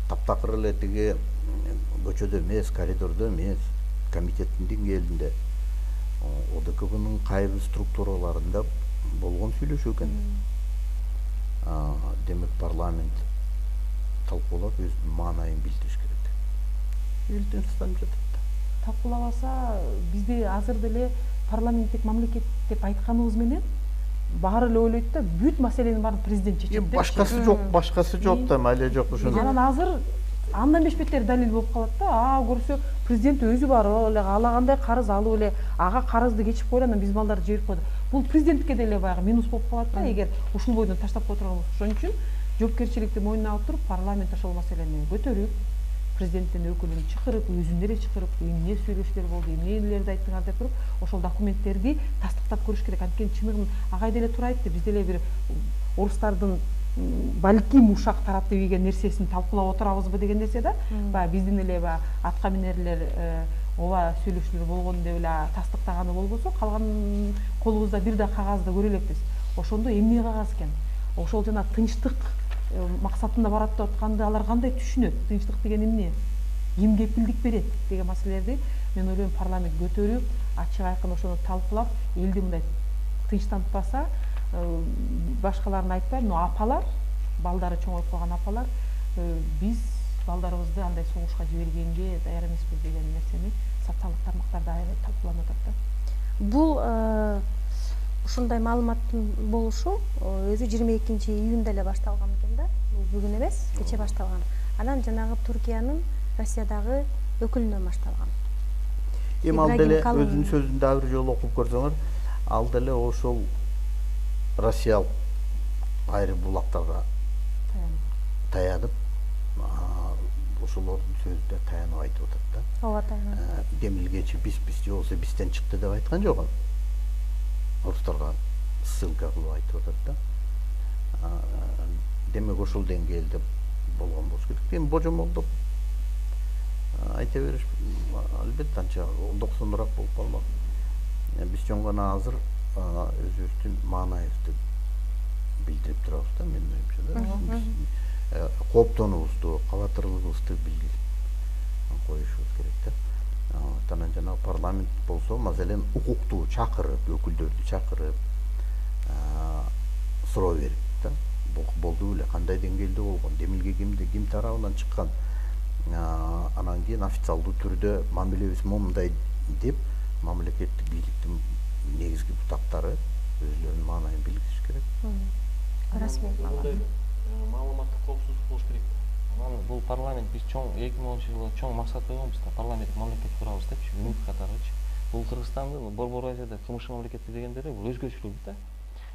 Таптакыр эле тиги көчөдө эмес, коридордо эмес, комитеттин деңгээлинде, ОДКБнын кайбир структураларында болгон сүйлөшүү экен. Демек парламент талкуулап өзүнүн маанайын билдириш керек. Эл тынчсызданып жатат да. Талкуулабаса бизди азыр деле парламенттик мамлекет деп айтканыбыз менен баары эле ойлойт да, бүт маселенин баарын президент чечет деп. Башкасы жок да, майле жок ушуну. Анан азыр андан бешбеттери далил болуп калат да. Көрсө президент өзү барып эле каалагандай карыз алып эле ага карызды кечип койду, анан биз балдарды жиберип койду. Бул президентке деле баягы минус болуп калат да, эгер ушул бойдон таштап кое турган болсо. Ошон үчүн жоопкерчиликти мойнуна алып туруп, парламент ошол маселени көтөрүп, президенттин өкүлүн чакырып, өзүн эле чакырып, эмне сүйлөшүүлөр болду, эмнелерди айттыңар деп туруп, ошол документтерди тастыктап көрүш керек. Анткени чыныгын агай деле туура айтты, биз деле бир орустардын балким ушак таратып ийген нерсесин талкуулап отурабызбы деген нерсе да. Баягы биздин эле атка минерлер ооба сүйлөшүүлөр болгон деп эле тастыктаганы болбосо, калган колубузда бир да кагазды көрө элекпиз. Ошондо эмне кагаз экен? Ошол жана тынчтык максатында барат деп атканды алар кандай түшүнөт? Тынчтык деген эмне? Ким кепилдик берет деген маселелерди мен ойлойм парламент көтөрүп, ачык айкын ошону талкуулап, элди мындай тынчтантпаса, башкаларын айтпайм, но апалар, балдары чоңоюп калган апалар, биз балдарыбызды андай согушка жибергенге даяр эмеспиз деген нерсени социалдык тармактарда аябай талкууланып атат да. Бул ушундай маалыматтын болушу өзү 22 июнда эле башталган экен да. Бул бүгүн эмес, кече башталган. Анан жанагы Түркиянын Россиядагы өкүлүнөн башталган. Эми ал Ибрагим деле Калын. өзүнүн сөзүн дагы бир жолу окуп көрсөңөр, ал деле ошол Россиялык айрым булактарга таянып, ошолордун сөзүнө таянып айтып атат да. Ооба таянат. Демилгечи биз же болбосо бизден чыкты деп айткан жок ал. Орустарга ссылка кылып айтып атат да. Демек ошол деңгээлде болгон болуш керек. Эми божомолдоп айта бериш албетте анча ондоксонураак болуп калмак. Биз чоң гана азыр өзүбүздүн маанайыбызды билдирип турабыз да, менин оюмча да. Кооптонуубузду, кабатырлыгыбызды билгип коюшубуз керек да. Анан жана парламент болсо, маселен, укуктуу чакырып, өкүлдөрдү чакырып, суроо берип да. Болду беле, кандай деңгээлде болгон, демилге ким тарабынан чыккан, анан кийин официалдуу түрдө мамилебиз момундай деп мамлекеттик бийликтин негизги бутактары өзүлөрүнүн маанайын билгизиш керек. Расмий маалыматтык коопсуздук болуш керек. Анан бул парламент биз чоң 2010 жылы чоң максат койгонбуз да, парламенттик мамлекет курабыз депчи, үмүт катарычы. Бул Кыргызстандын Борбор Азияда КМШ мамлекети дегендери бул өзгөчөлүк да.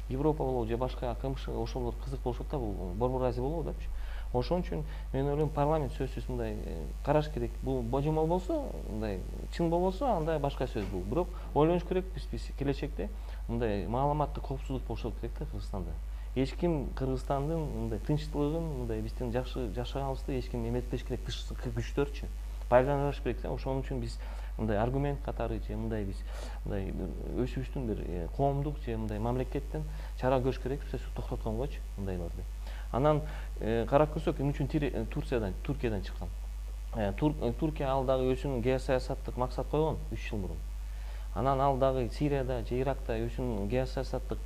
Европа болобу же башка КМШ ошолор кызык болушат да, бул Борбор Азия болобу депчи. Ошон үчүн мен ойлойм парламент сөзсүз мындай караш керек. Бул божомол болсо, мындай чын болбосо андай башка сөз бул. Бирок ойлонуш керек биз келечекте мындай маалыматтык коопсуздук болуш керек да Кыргызстанда. Эч ким Кыргызстандын мындай тынчтылыгын, мындай биздин жакшы жашаганыбызды эч ким эметпеш керек, тышкы күчтөрчү пайдаланбаш керек да. Ошон үчүн биз мындай аргумент катары же мындай биз мындай өзүбүздүн бир коомдук же мындай мамлекеттен чара көрүш керек, сөзсүз токтотконгочу мындайларды. Анан карап көрсөк, эмне үчүн Туркиядан чыккан? Туркия ал дагы өзүнүн геосаясаттык максат койгон 3 жыл мурун. Анан ал дагы Сирияда же Иракта өзүнүн геосаясаттык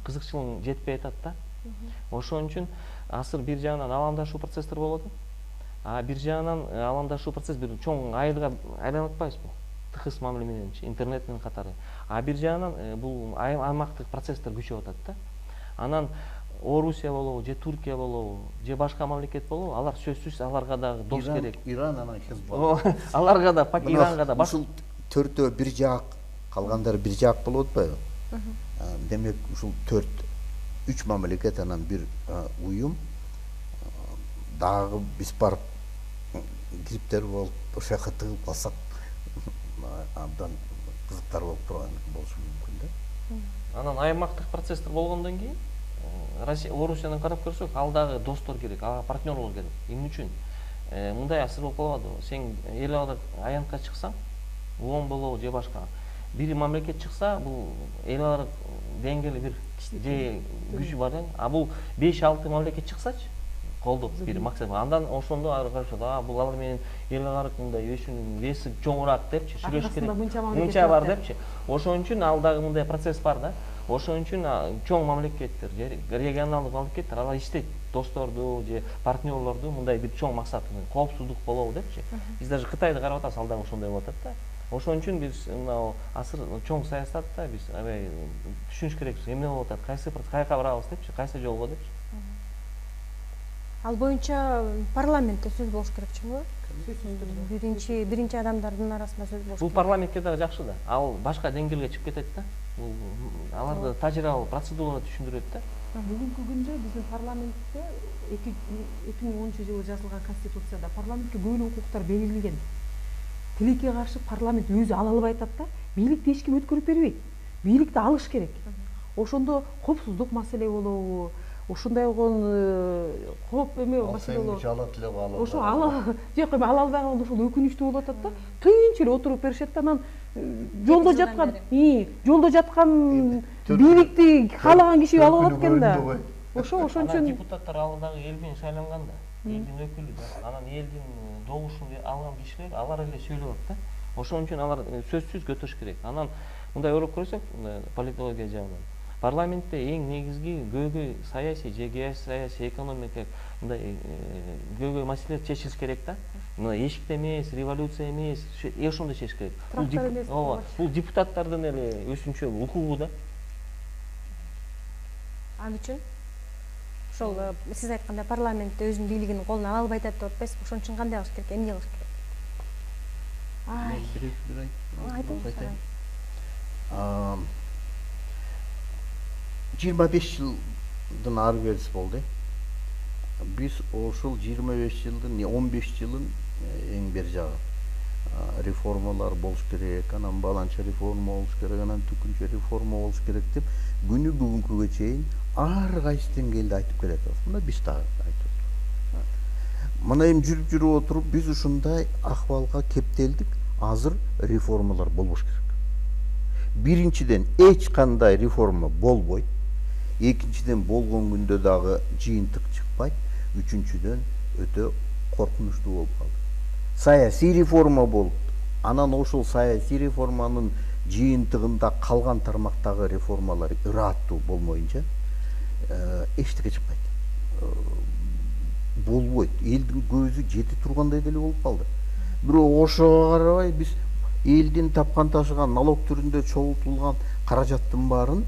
кызыкчылыгын жетпей атат да. Ошон үчүн азыр бир жагынан аламдашуу процесстер болот. Бир жагынан аламдашуу процесс бир чоң айылга айланып атпайбызбы? Тыгыз мамиле менен, интернет менен катары. Бир жагынан бул аймактык процесстер күчөп атат да. Анан Орусия болобу, же Туркия болобу, же башка мамлекет болобу, алар сөзсүз аларга дагы дос керек. Иран анан Хизбалла. Аларга да, Иранга да ушул төртөө бир жак, калгандары бир жак болуп атпайбы? Демек ушул 3 мамлекет анан бир уюм дагы биз барып кириптер болуп ошол жака тыгылып калсак абдан кызыктар болуп турган болушу мүмкүн да. Анан аймактык процесстер болгондон кийин Орусиядан карап көрсөк, ал дагы достор керек, ага партнерлор керек. Эмне үчүн? Мындай асыр болуп калбадыбы? Сен эл аралык аянтка чыксаң, ООН болобу же башка бир мамлекет чыкса, бул эл аралык деңгээли бир же күчү бар да. Бул 5-6 мамлекет чыксачы, колдоп бир максат. Андан ошондо ары карашат. Бул алар менен эл аралык мындай өзүнүн веси чоңураак депчи, сүйлөшүш керек. Мынча бар депчи. Ошон үчүн ал дагы мындай процесс бар да. Ошон үчүн чоң мамлекеттер, регионалдык мамлекеттер алар иштейт, досторду же партнерлорду мындай бир чоң максат, коопсуздук болобу депчи. Биз даже Кытайды карап атабыз, ал дагы ошондой болуп атат да. Ошон үчүн биз мына асыр чоң саясатта биз аябай түшүнүш керекпиз, эмне болуп атат, кайка барабыз депчи, кайсы жолго депчи. Ал боюнча парламентте сөз болуш керек чүңбү? Биринчи адамдардын арасында сөз болуш керек. Бул парламентке дагы жакшы да. Ал башка деңгээлге чыгып кетет да. Аларды тажрыйбалуу процедуралар түшүндүрөт да. Бүгүнкү күндө биздин парламентте 2010 жылы жазылган конституцияда парламентке көп укуктар берилген. Тилекке каршы парламент өзү ала албай атат да. Бийликти эч ким өткөрүп бербейт. Бийликти алыш керек. Ошондо коопсуздук маселе болобу, ошондой болгон кооп эме маселе болобу. Ошо жок эми ала албай калганда ошол өкүнүчтүү болуп атат да. Тынч эле отуруп беришет да. Анан жолдо жаткан бийликти каалаган киши алып алат экен да. Ошон үчүн депутаттар ал дагы эл менен шайланган да. Элдин өкүлү да. Анан элдин добушун алган кишилер алар эле сүйлөп атат да. Ошон үчүн алар сөзсүз көтөрүш керек. Анан мындай ойлоп көрсөк, политология жагынан парламентте эң негизги көйгөй саясий же геосаясий, экономика мындай көйгөй маселелер чечилиш керек да. Мына эшикте эмес, революция эмес, ошондой чечиш керек. Бул депутаттардын эле өзүнчө укугу да. Ал үчүн ошол сиз айткандай парламентте өзүнүн бийлигин колуна ала албай атат деп атпайсызбы? Ошон үчүн кандай кылыш керек, эмне кылыш керек? Ай. Айтыңыз. 25 жылдан ары беріс болды. Біз ошол 25 жылдын 15 жылын эң бер жагы реформалар болуш керек, анан баланча реформа болуш керек, анан түкүнчө реформа болуш керек деп күнү бүгүнкүгө чейин ар кайсы деңгээлде айтып келатабыз. Мына биз дагы айтып мына эми жүрүп отуруп биз ушундай акыбалга кептелдик. Азыр реформалар болбош керек. Биринчиден эч кандай реформа болбойт. Экинчиден болгон күндө дагы жыйынтык чыкпайт. Үчүнчүдөн өтө коркунучтуу болуп калды. Саясий реформа болуп, анан ошол саясий реформанын жыйынтыгында калган тармактагы реформалар ыраттуу болмоюнча эчтеке чыкпайт. Болбойт. Элдин көзү жете тургандай деле болуп калды. Бирок ошого карабай биз элдин тапкан ташыган налог түрүндө чогултулган каражаттын баарын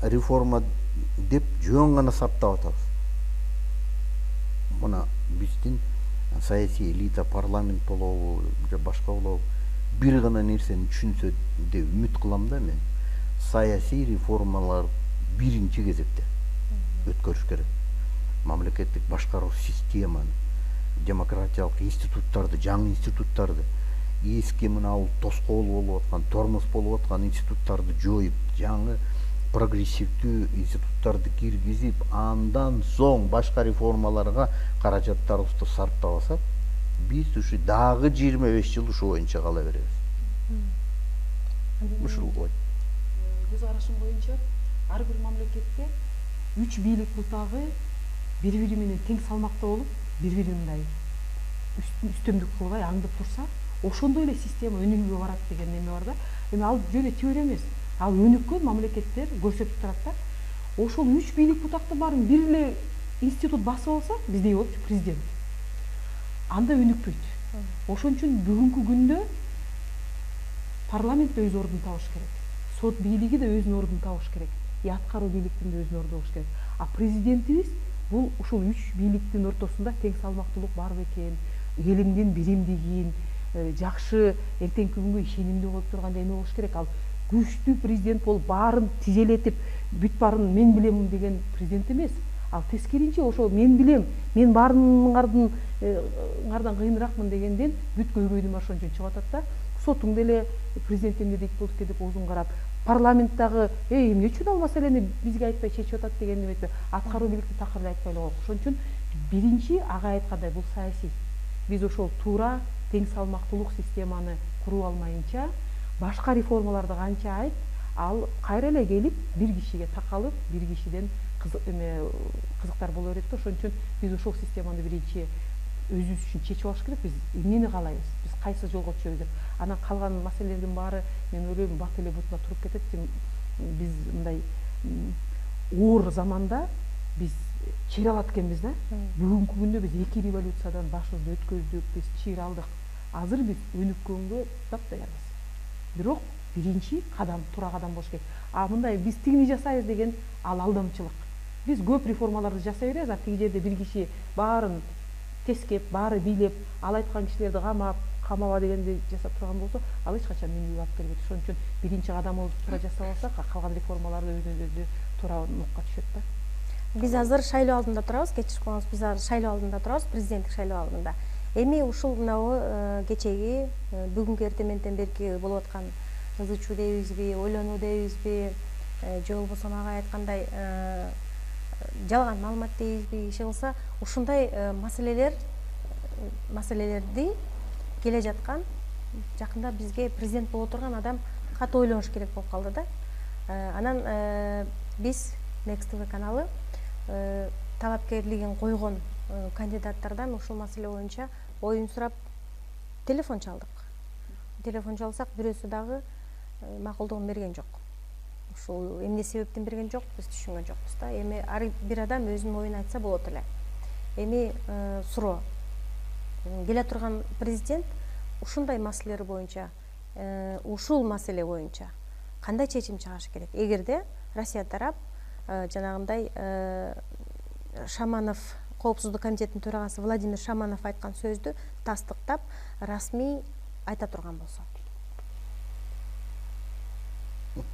реформа деп жөн гана саптап атабыз. Мына биздин саясий элита, парламент болобу же башка болобу бир гана нерсени түшүнсө деп үмүт кылам да мен. Саясий реформалар биринчи кезекте өткөрүш керек. Мамлекеттик башкаруу системаны, демократиялык институттарды, жаңы институттарды, эски мына тоскоол болуп аткан, тормоз болуп аткан институттарды жоюп, жаңы прогрессивдүү институттарды киргизип, андан соң башка реформаларга каражаттарыбызды сарптабасак, биз ушу дагы 25 жыл ушу боюнча кала беребиз. Ушул ой. Көз карашым боюнча ар бир мамлекетте 3 бийлик бутагы бири-бири менен тең салмакта болуп, бири-бирин мындай үстөмдүк кылбай аңдып турса, ошондой эле система өнүгүүгө барат деген неме бар да. Эми ал жөн теория эмес. Ал өнүккөн мамлекеттер көрсөтүп турат да. Ошол 3 бийлик бутактын баарын бир эле институт басып алса, биздей болчу президент. Анда өнүкпөйт. Ошон үчүн бүгүнкү күндө парламент өз ордун табыш керек. Сот бийлиги да өзүнүн ордун табыш керек. Аткаруу бийликтин да өзүнүн орду болуш керек. А президентибиз бул ушул 3 бийликтин ортосунда тең салмактуулук бар бекен, элимдин биримдигин, жакшы эртеңки күнгө ишенимдүү болуп турган эме болуш керек. Ал күчтүү президент болуп баарын тизелетип, бүт баарын мен билем деген президент эмес. Ал тескеринче ошол мен билем, мен баарыңардан кыйыныракмын дегенден бүт көйгөйдүн башы ошон үчүн чыгып атат да. Сотуң деле президент эмне дейт болду деп озун карап, парламенттагы эмне үчүн ал маселени бизге айтпай чечип атат деген эметпи, аткаруу бийликти такыр эле айтпай эле коелук. Ошон үчүн биринчи ага айткандай бул саясий. Биз ошол туура тең салмактуулук системаны куруп алмайынча, башка реформаларды канча айт, ал кайра эле келип бир кишиге такалып, бир кишиден кызыктар боло берет да. Ошон үчүн биз ошол системаны биринчи өзүбүз үчүн чечип алыш керек. Биз эмнени каалайбыз, биз кайсы жолго түшөбүз деп. Анан калган маселелердин баары мен ойлойм бат эле бутуна туруп кетет. Биз мындай оор заманда биз чыйра алат экенбиз да. Бүгүнкү күндө биз 2 революциядан башыбызды өткөздүк, биз чыйра алдык. Азыр биз өнүккөнгө таптаярбыз. Бирок биринчи кадам туура кадам болуш керек. А мындай биз тигини жасайбыз деген ал алдамчылык. Биз көп реформаларды жасай беребиз, а тиги жерде бир киши баарын тескеп, баары бийлеп, ал айткан кишилерди камаба дегенди жасап турган болсо, ал эч качан өнүгүүгө алып келбейт. Ошон үчүн биринчи кадамыбызды туура жасап алсак, калган реформаларды өзү туура нукка түшөт да. Биз азыр шайлоо алдында турабыз, кечирип коюңуз, биз азыр шайлоо алдында турабыз, президенттик шайлоо алдында. Эми ушул мынабу кечеги бүгүнкү эртеменден берки болуп аткан ызы чуу дейбизби, ойлонуу дейбизби, же болбосо ага айткандай жалган маалымат дейбизби, иши кылса, ушундай маселелерди келе жаткан жакында бизге президент боло турган адам катуу ойлонуш керек болуп калды да. Анан биз Next TV каналы талапкерлигин койгон кандидаттардан ушул маселе боюнча оюн сурап телефон чалдык. Телефон чалсак бирөөсү дагы макулдугун берген жок. Ушул эмне себептен берген жок, биз түшүнгөн жокпуз да. Эми ар бир адам өзүнүн оюн айтса болот эле. Эми суроо келе турган президент ушундай маселелер боюнча, ушул маселе боюнча кандай чечим чыгарыш керек? Эгерде Россия тарап жанагындай Шаманов, Коопсуздук комитетинин төрагасы Владимир Шаманов айткан сөздү тастыктап, расмий айта турган болсо.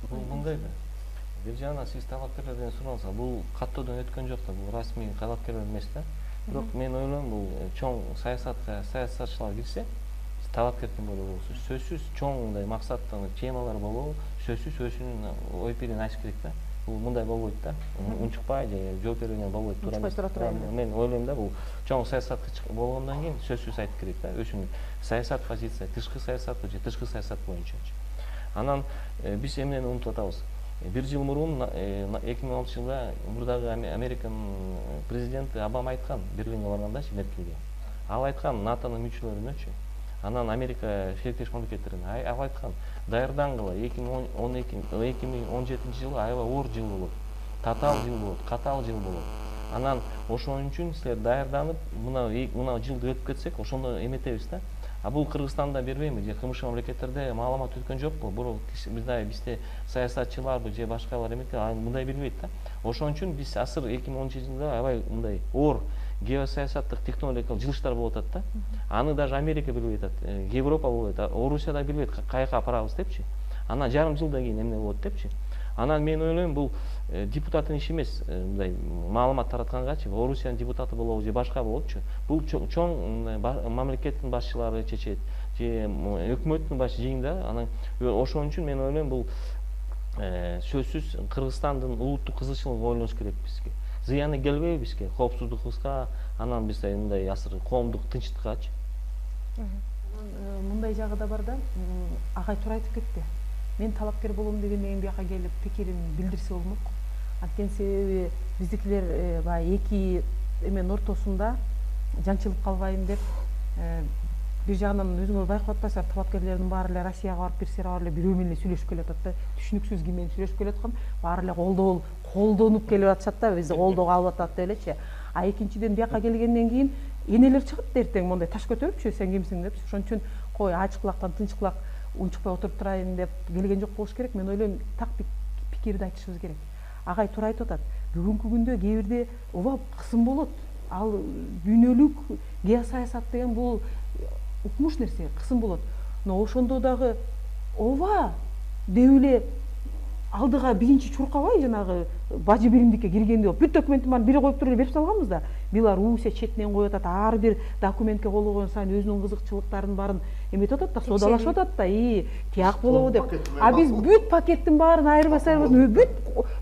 Бул мындай да. Бир жагынан сиз талапкерлерден сураңыз, бул каттоодон өткөн жок да, бул расмий талапкерлер эмес да. Бирок мен ойлойм, бул чоң саясатка саясатчылар кирсе, талапкердин болобу, сөзсүз чоң мындай максаттуу темалар болобу, сөзсүз өзүнүн ой пикирин айтыш керек да. Бул мындай болбойт да. Унчукпай же жооп бергенден болбойт. Мен ойлойм да, бул чоң саясатчы болгондон кийин сөзсүз айтып керек да, өзүнүн саясат позиция, тышкы саясат же тышкы саясат боюнча. Анан биз эмнени унутуп атабыз? Бир жыл мурун 2016 жылда мурдагы Американ президенти Обама айткан, Берлинге баргандачы, Меркельге. Ал айткан НАТОнун мүчөлөрүнөчү, анан Америка шериктеш мамлекеттерине ал айткан, даярдангыла 2017 жылы аябай оор жыл болот, татаал жыл болот, катаал жыл болот. Анан ошон үчүн силер даярданып, мына жылды өтүп кетсек, ошондо эметебиз да. А бул Кыргызстанда бербейби же кымшы мамлекеттерде маалымат өткөн жокпу? Бул бизде саясатчыларбы же башкалар эметпи, мындай билбейт да. Ошон үчүн биз азыр 2017 жылда аябай мындай оор геосаясаттык технологиялык жылыштар болуп атат да. Аны даже Америка билбей атат, Европа болбойт, Орусия да билбейт каяка апарабыз депчи. Анан жарым жылдан кийин эмне болот депчи. Анан мен ойлойм, бул депутаттын иши эмес, мындай маалымат тараткангачы, Орусиянын депутаты болобу же башка болобучу. Бул чоң мамлекеттин башчылары чечет, же өкмөттүн башы жыйында. Анан ошон үчүн мен ойлойм, бул сөзсүз Кыргызстандын улуттук кызыкчылыгын ойлонуш керек бизге. Зыяны келбейби бизге, коопсуздугубузга, анан бизде мындай азыр коомдук тынчтыккачы. Мындай жагы да бар да, агай туура айтып кетти. Мен талапкер болом дегенден бияка келип пикирин билдирсе болмок. Анткени себеби биздикилер баягы эки эменин ортосунда жаңчылып калбайын деп, бир жагынан өзүңөр байкап атпайсыздар, талапкерлердин баары эле Россияга барып кирсе, баары эле бирөө менен сүйлөшүп келатат да, түшүнүксүз ким менен сүйлөшүп келаткан, баары эле колдонуп келип атышат да, бизди колдоого алып атат деп элечи. А экинчиден бияка келгенден кийин энелер чыгат эртең мондай таш көтөрүпчү, сен кимсиң деп. Ошон үчүн кой ачык кулактан тынч кулак унчукпай отуруп турайын деп келген жок болуш керек. Мен ойлойм, так пикирди айтышыбыз керек. Агай туура айтып атат. Бүгүнкү күндө кээ бирде ооба кысым болот. Ал дүйнөлүк геосаясат деген бул укмуш нерсе, кысым болот. Но ошондо дагы ооба деп эле алдыга биринчи чуркабай, жанагы бажы биримдикке киргенде бүт документин баарын бири коюп туруп эле берип салганбыз да. Белоруссия четинен коюп атат, ар бир документке кол койгон сайын өзүнүн кызыкчылыктарын баарын эметип атат да, соодалашып атат да, тияк болобу деп. А биз бүт пакеттин баарын айырбаса бүт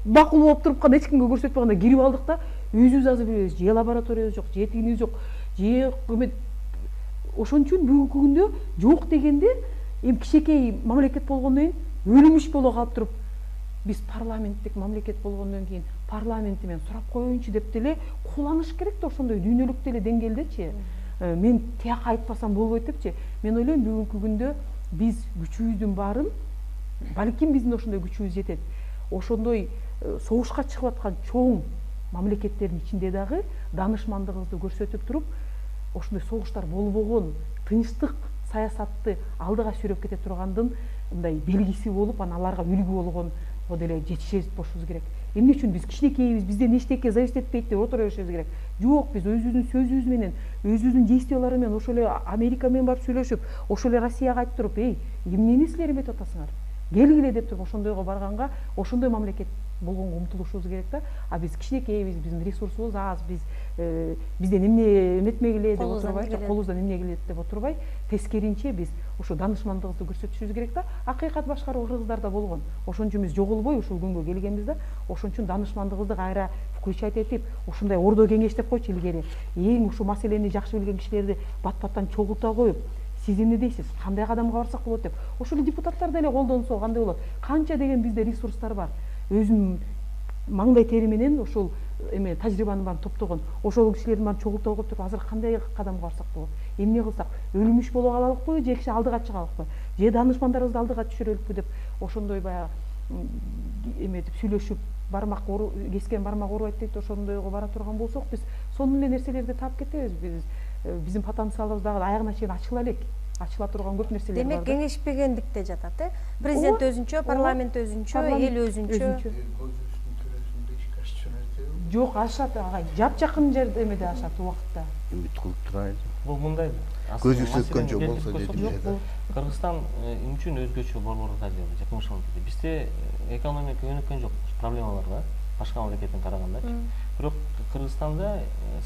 макул болуп туруп кана эч кимге көрсөтпөй гана кирип алдык да, өзүбүз азыр билебиз, же лабораториябыз жок, же тигинибиз жок, же эме. Ошон үчүн бүгүнкү күндө жок дегенде, эми кичинекей мамлекет болгондон кийин өлүмүш боло калып туруп, биз парламенттик мамлекет болгондон кийин парламентти мен сурап коеюнчу деп деле куланыш керек да, ошондой дүйнөлүк деле деңгээлдечи. Мен тияк айтпасам болбойт депчи. Мен ойлойм, бүгүнкү күндө биз күчүбүздүн баарын, балким биздин ошондой күчүбүз жетет. Ошондой согушка чыгып аткан чоң мамлекеттердин ичинде дагы данышмандыгыбызды көрсөтүп туруп, ошондой согуштар болбогон тынчтык саясатты алдыга сүйрөп кете тургандын мындай белгиси болуп, анан аларга үлгү болгон деле жетишебиз болушубуз керек. Эмне үчүн биз кичинекейбиз, бизден эчтеке зависит этпейт деп отура беришибиз керек? Жок, биз өзүбүздүн сөзүбүз менен, өзүбүздүн действиялары менен ошол эле Америка менен барып сүйлөшүп, ошол эле Россияга айтып туруп, эмнени силер эметип атасыңар? Келгиле деп туруп ошондойго барганга, ошондой мамлекет болгонго умтулушубуз керек да. А биз кичинекейбиз, биздин ресурсубуз аз, бизден эмне эметмегиле деп отурбай, колубуздан эмне келет деп отурбай, тескеринче биз ошо данышмандыгыбызды көрсөтүшүбүз керек да. Акыйкат башкаруу кыргыздарда болгон. Ошон үчүн биз жоголбой ушул күнгө келгенбиз да. Ошон үчүн данышмандыгыбызды кайра включать этип, ушундай ордо кеңеш деп койчу илгери. Эң ушул маселени жакшы билген кишилерди бат-баттан чогулта коюп, сиз эмне дейсиз, кандай кадамга барсак болот деп. Ошол депутаттар деле колдонсо кандай болот? Канча деген бизде ресурстар бар. Өзүнүн маңдай тери менен ошол эме тажрыйбаны баарын топтогон. Ошол кишилердин баарын чогулта коюп туруп, азыр кандай кадамга барсак болот? Эмне кылсак? Өлүмүш боло калалыкпы, же киши алдыга чыгалыкпы? Же данышмандарыбызды алдыга түшүрөлүкпү деп ошондой баягы эметип сүйлөшүп, бармак кескен бармак оорубайт дейт, ошондойго бара турган болсок, биз сонун эле нерселерди таап кетебиз. Биздин потенциалыбыз дагы аягына чейин ачыла элек. Ачыла турган көп нерселер бар. Демек кеңешпегендикте жатат, Президент өзүнчө, парламент өзүнчө, эл өзүнчө. жок, ашат агай. Жапжакын жерде эмеде ашат убакытта. Үмүт кылып турайлы. Бул мындай Көзү сөккөн жок болсо дедим Жок, бул Кыргызстан эмне үчүн өзгөчө борборго кажет, жакмышылып кетти. Бизде экономика өнүккөн жок, проблемалар бар, башка мамлекеттен карагандачы. Бирок Кыргызстанда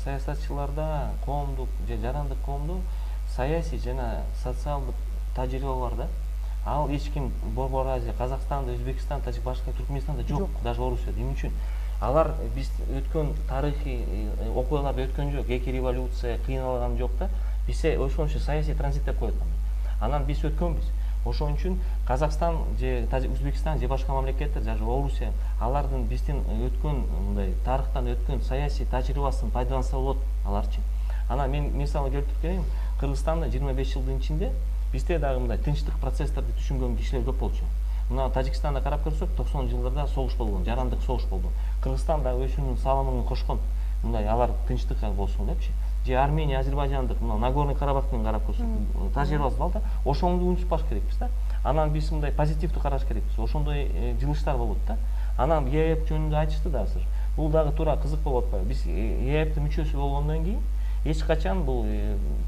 саясатчыларда, коомдук же жарандык коомдо саясий жана социалдык тажрыйба бар да. Ал эч ким Борбор Азия, Казакстанда, Өзбекстан, башка Түркмөнстанда жок, даже Орусияда. Эмне үчүн? Алар биз өткөн тарыхый окуяларды өткөн жок, эки революция кыйналган жок да. Бизде ошон үчүн саясий транзит деп коет. Анан биз өткөнбүз. Ошон үчүн Казакстан же Өзбекстан же башка мамлекеттер, даже Орусия, алардын биздин өткөн мындай тарыхтан өткөн саясий тажрыйбасын пайдаланса болот аларчы. Анан мен мисалы келтирип берейин, Кыргызстанда 25 жылдын ичинде бизде дагы мындай тынчтык процесстерди түшүнгөн кишилер көп болчу. Мына Тажикстанда карап көрсөк, 90 жылдарда согуш болгон, жарандык согуш болду. Кыргызстан да өзүнүн салымын кошкон. Мындай алар тынчтык болсун депчи. Же Армения, Азербайжандык, мына Нагорный Карабахтын карап көрсөк, тажрыйбасы бар да, ошондо унутпаш керекпиз да. Анан биз мындай позитивдүү караш керекпиз. Ошондой жылыштар болот да. Анан ЕЭП жөнүндө айтышты да азыр. Бул дагы туура кызык болуп атпайбы? Биз ЕЭПтин мүчөсү болгондон кийин эч качан бул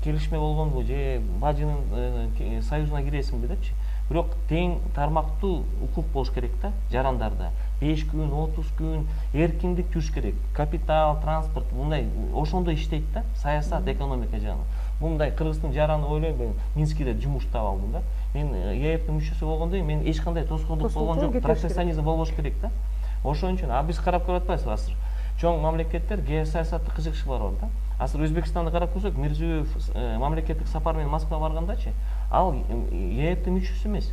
келишме болгонбу же бажынын союзуна киресиңби депчи. Бирок тең тармактуу укук болуш керек да жарандарда. 5 күн, 30 күн эркиндик жүрүш керек. Капитал, транспорт мындай ошондой иштейт да, саясат, экономика жагы. Мындай Кыргыздын жараны ойлойм, мен Минскиде жумуш таап алдым да. Мен ЕЭПтин мүчөсү болгондон кийин мен эч кандай тоскоолдук болгон жок, протекционизм болбош керек да. Ошон үчүн биз карап көрүп атпайбызбы азыр? Чоң мамлекеттер геосаясатта кызыкышуулар бар да. Азыр Өзбекстанды карап көрсөк, Мирзиёев мамлекеттик сапар менен Москвага баргандачы, ал ЕЭПтин мүчөсү эмес.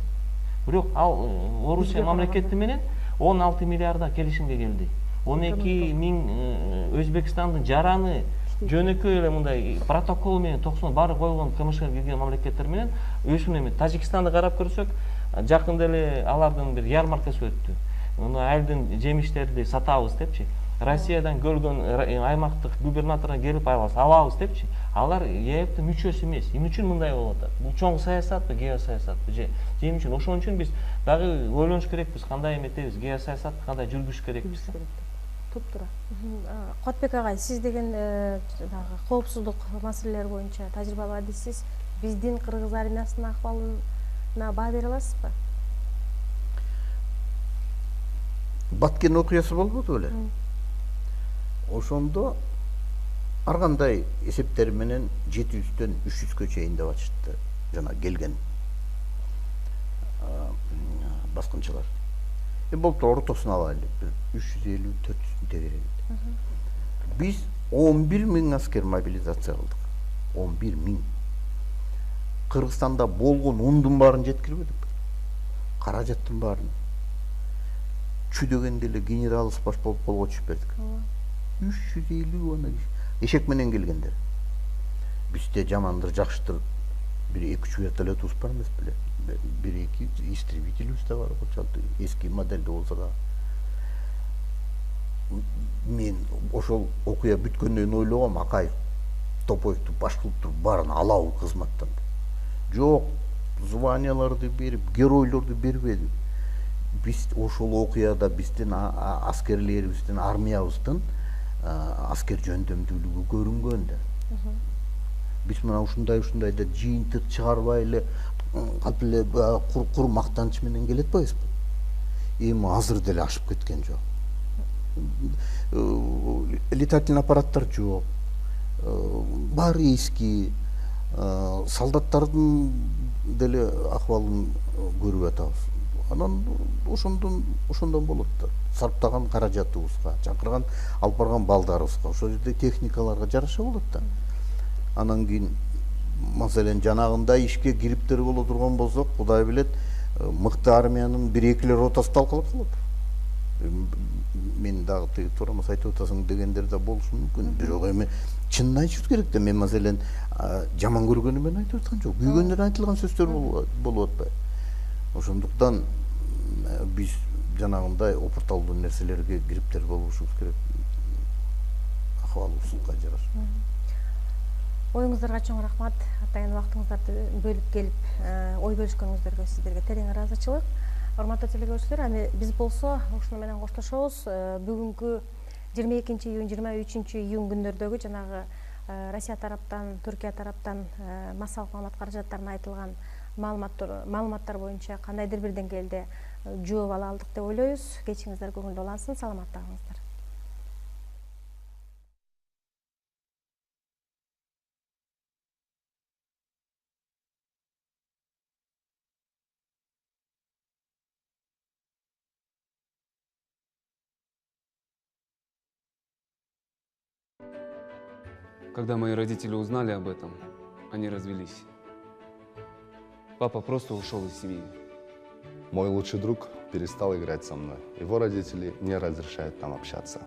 Бирок ал Орусия мамлекети менен 16 миллиардда келишимге келди. 12 миң Өзбекстандын жараны жөнөкөй эле мындай протокол менен 90 баары койгон КМШга кирген мамлекеттер менен өсүм эме. Тажикстанды карап көрсөк, жакында эле алардын бир ярмаркасы өттү. Муну айылдын жемиштерди сатабыз депчи. Россиядан келген аймактык губернаторга келип алабыз депчи. Алар ЕЭПтин мүчөсү эмес. Эмне үчүн мындай болуп атат? Бул чоң саясатпы, геосаясатпы же эмне үчүн? Ошон үчүн биз дагы ойлонуш керекпиз, кандай эметебиз, геосаясатты кандай жүргүзүш керекпиз. Туптура. Кодбек агай, сиз деген дагы коопсуздук маселелери боюнча тажрыйбалуу адиссиз. Биздин кыргыз армиясынын акыбалына баа бере аласызбы? Баткен окуясы болбоду беле? Ошондо ар кандай эсептер менен 700-төн 300-кө чейин деп атышты жана келген баскынчылар. Болду ортосун алайлы, 350-400 тегерегинде. Биз 11 миң аскер мобилизация кылдык. 11 миң. Кыргызстанда болгон ундун баарын жеткирбедик. Каражаттын баарын. Чүдөгөндө эле генерал спаш болуп колго түшүп бердик. 350 ана эшек менен келгендер. Бизде жамандыр, жакшытыр бир 2-3 вертолетубуз бар эмес беле? Бир-эки истребителибиз да бар, кочалды эски моделде болсо да. Мен ошол окуя бүткөндөн ойлогом, Акаев Топоевду баш кылып туруп баарын алабы кызматтан. Жок, званияларды берип, геройлорду бербеди. Биз ошол окуяда биздин аскерлерибиздин, армиябыздын аскер жөндөмдүүлүгү көрүнгөн да. Биз мына ушундай да жыйынтык чыгарбай эле катып эле кур мактаныч менен келе атпайбызбы? Эми азыр деле ашып кеткен жок. Летательный аппараттар жок. Баары эски. Солдаттардын деле акыбалын көрүп атабыз. Анан ошондон болот да. Сарптаган каражатыбызга, чакырган алып барган балдарыбызга, ошол жерде техникаларга жараша болот да. Анан кийин маселен жанагындай ишке кириптер боло турган болсок, Кудай билет, мыкты армиянын 1-2 ротасы талкалап калат. Мен дагы тиги туура эмес айтып атасың дегендер да болушу мүмкүн. Бирок эми чынын айтышыбыз керек да. Мен маселен жаман көргөнү менен айтып аткан жок. Күйгөндөн айтылган сөздөр болуп атпайбы? Ошондуктан биз жанагындай опурталдуу нерселерге кириптер болушубуз керек. Акыбалыбызга жараша. Оюңуздарга чоң рахмат. Атайын убактыңыздарды бөлүп келип ой бөлүшкөнүңүздөргө сиздерге терең ыраазычылык. Урматтуу телекөрүүчүлөр, биз болсо ушуну менен коштошобуз. Бүгүнкү 22 июнь 23 июнь күндөрдөгү жанагы Россия тараптан, Түркия тараптан массалык маалымат каражаттарына айтылган маалыматтар боюнча кандайдыр бир деңгээлде жооп ала алдык деп ойлойбуз. Кечиңиздер көңүлдүү улансын, саламатта калыңыздар. Когда мои родители узнали об этом, они развелись. Папа просто ушел из семьи. Мой лучший друг перестал играть со мной. Его родители не разрешают нам общаться.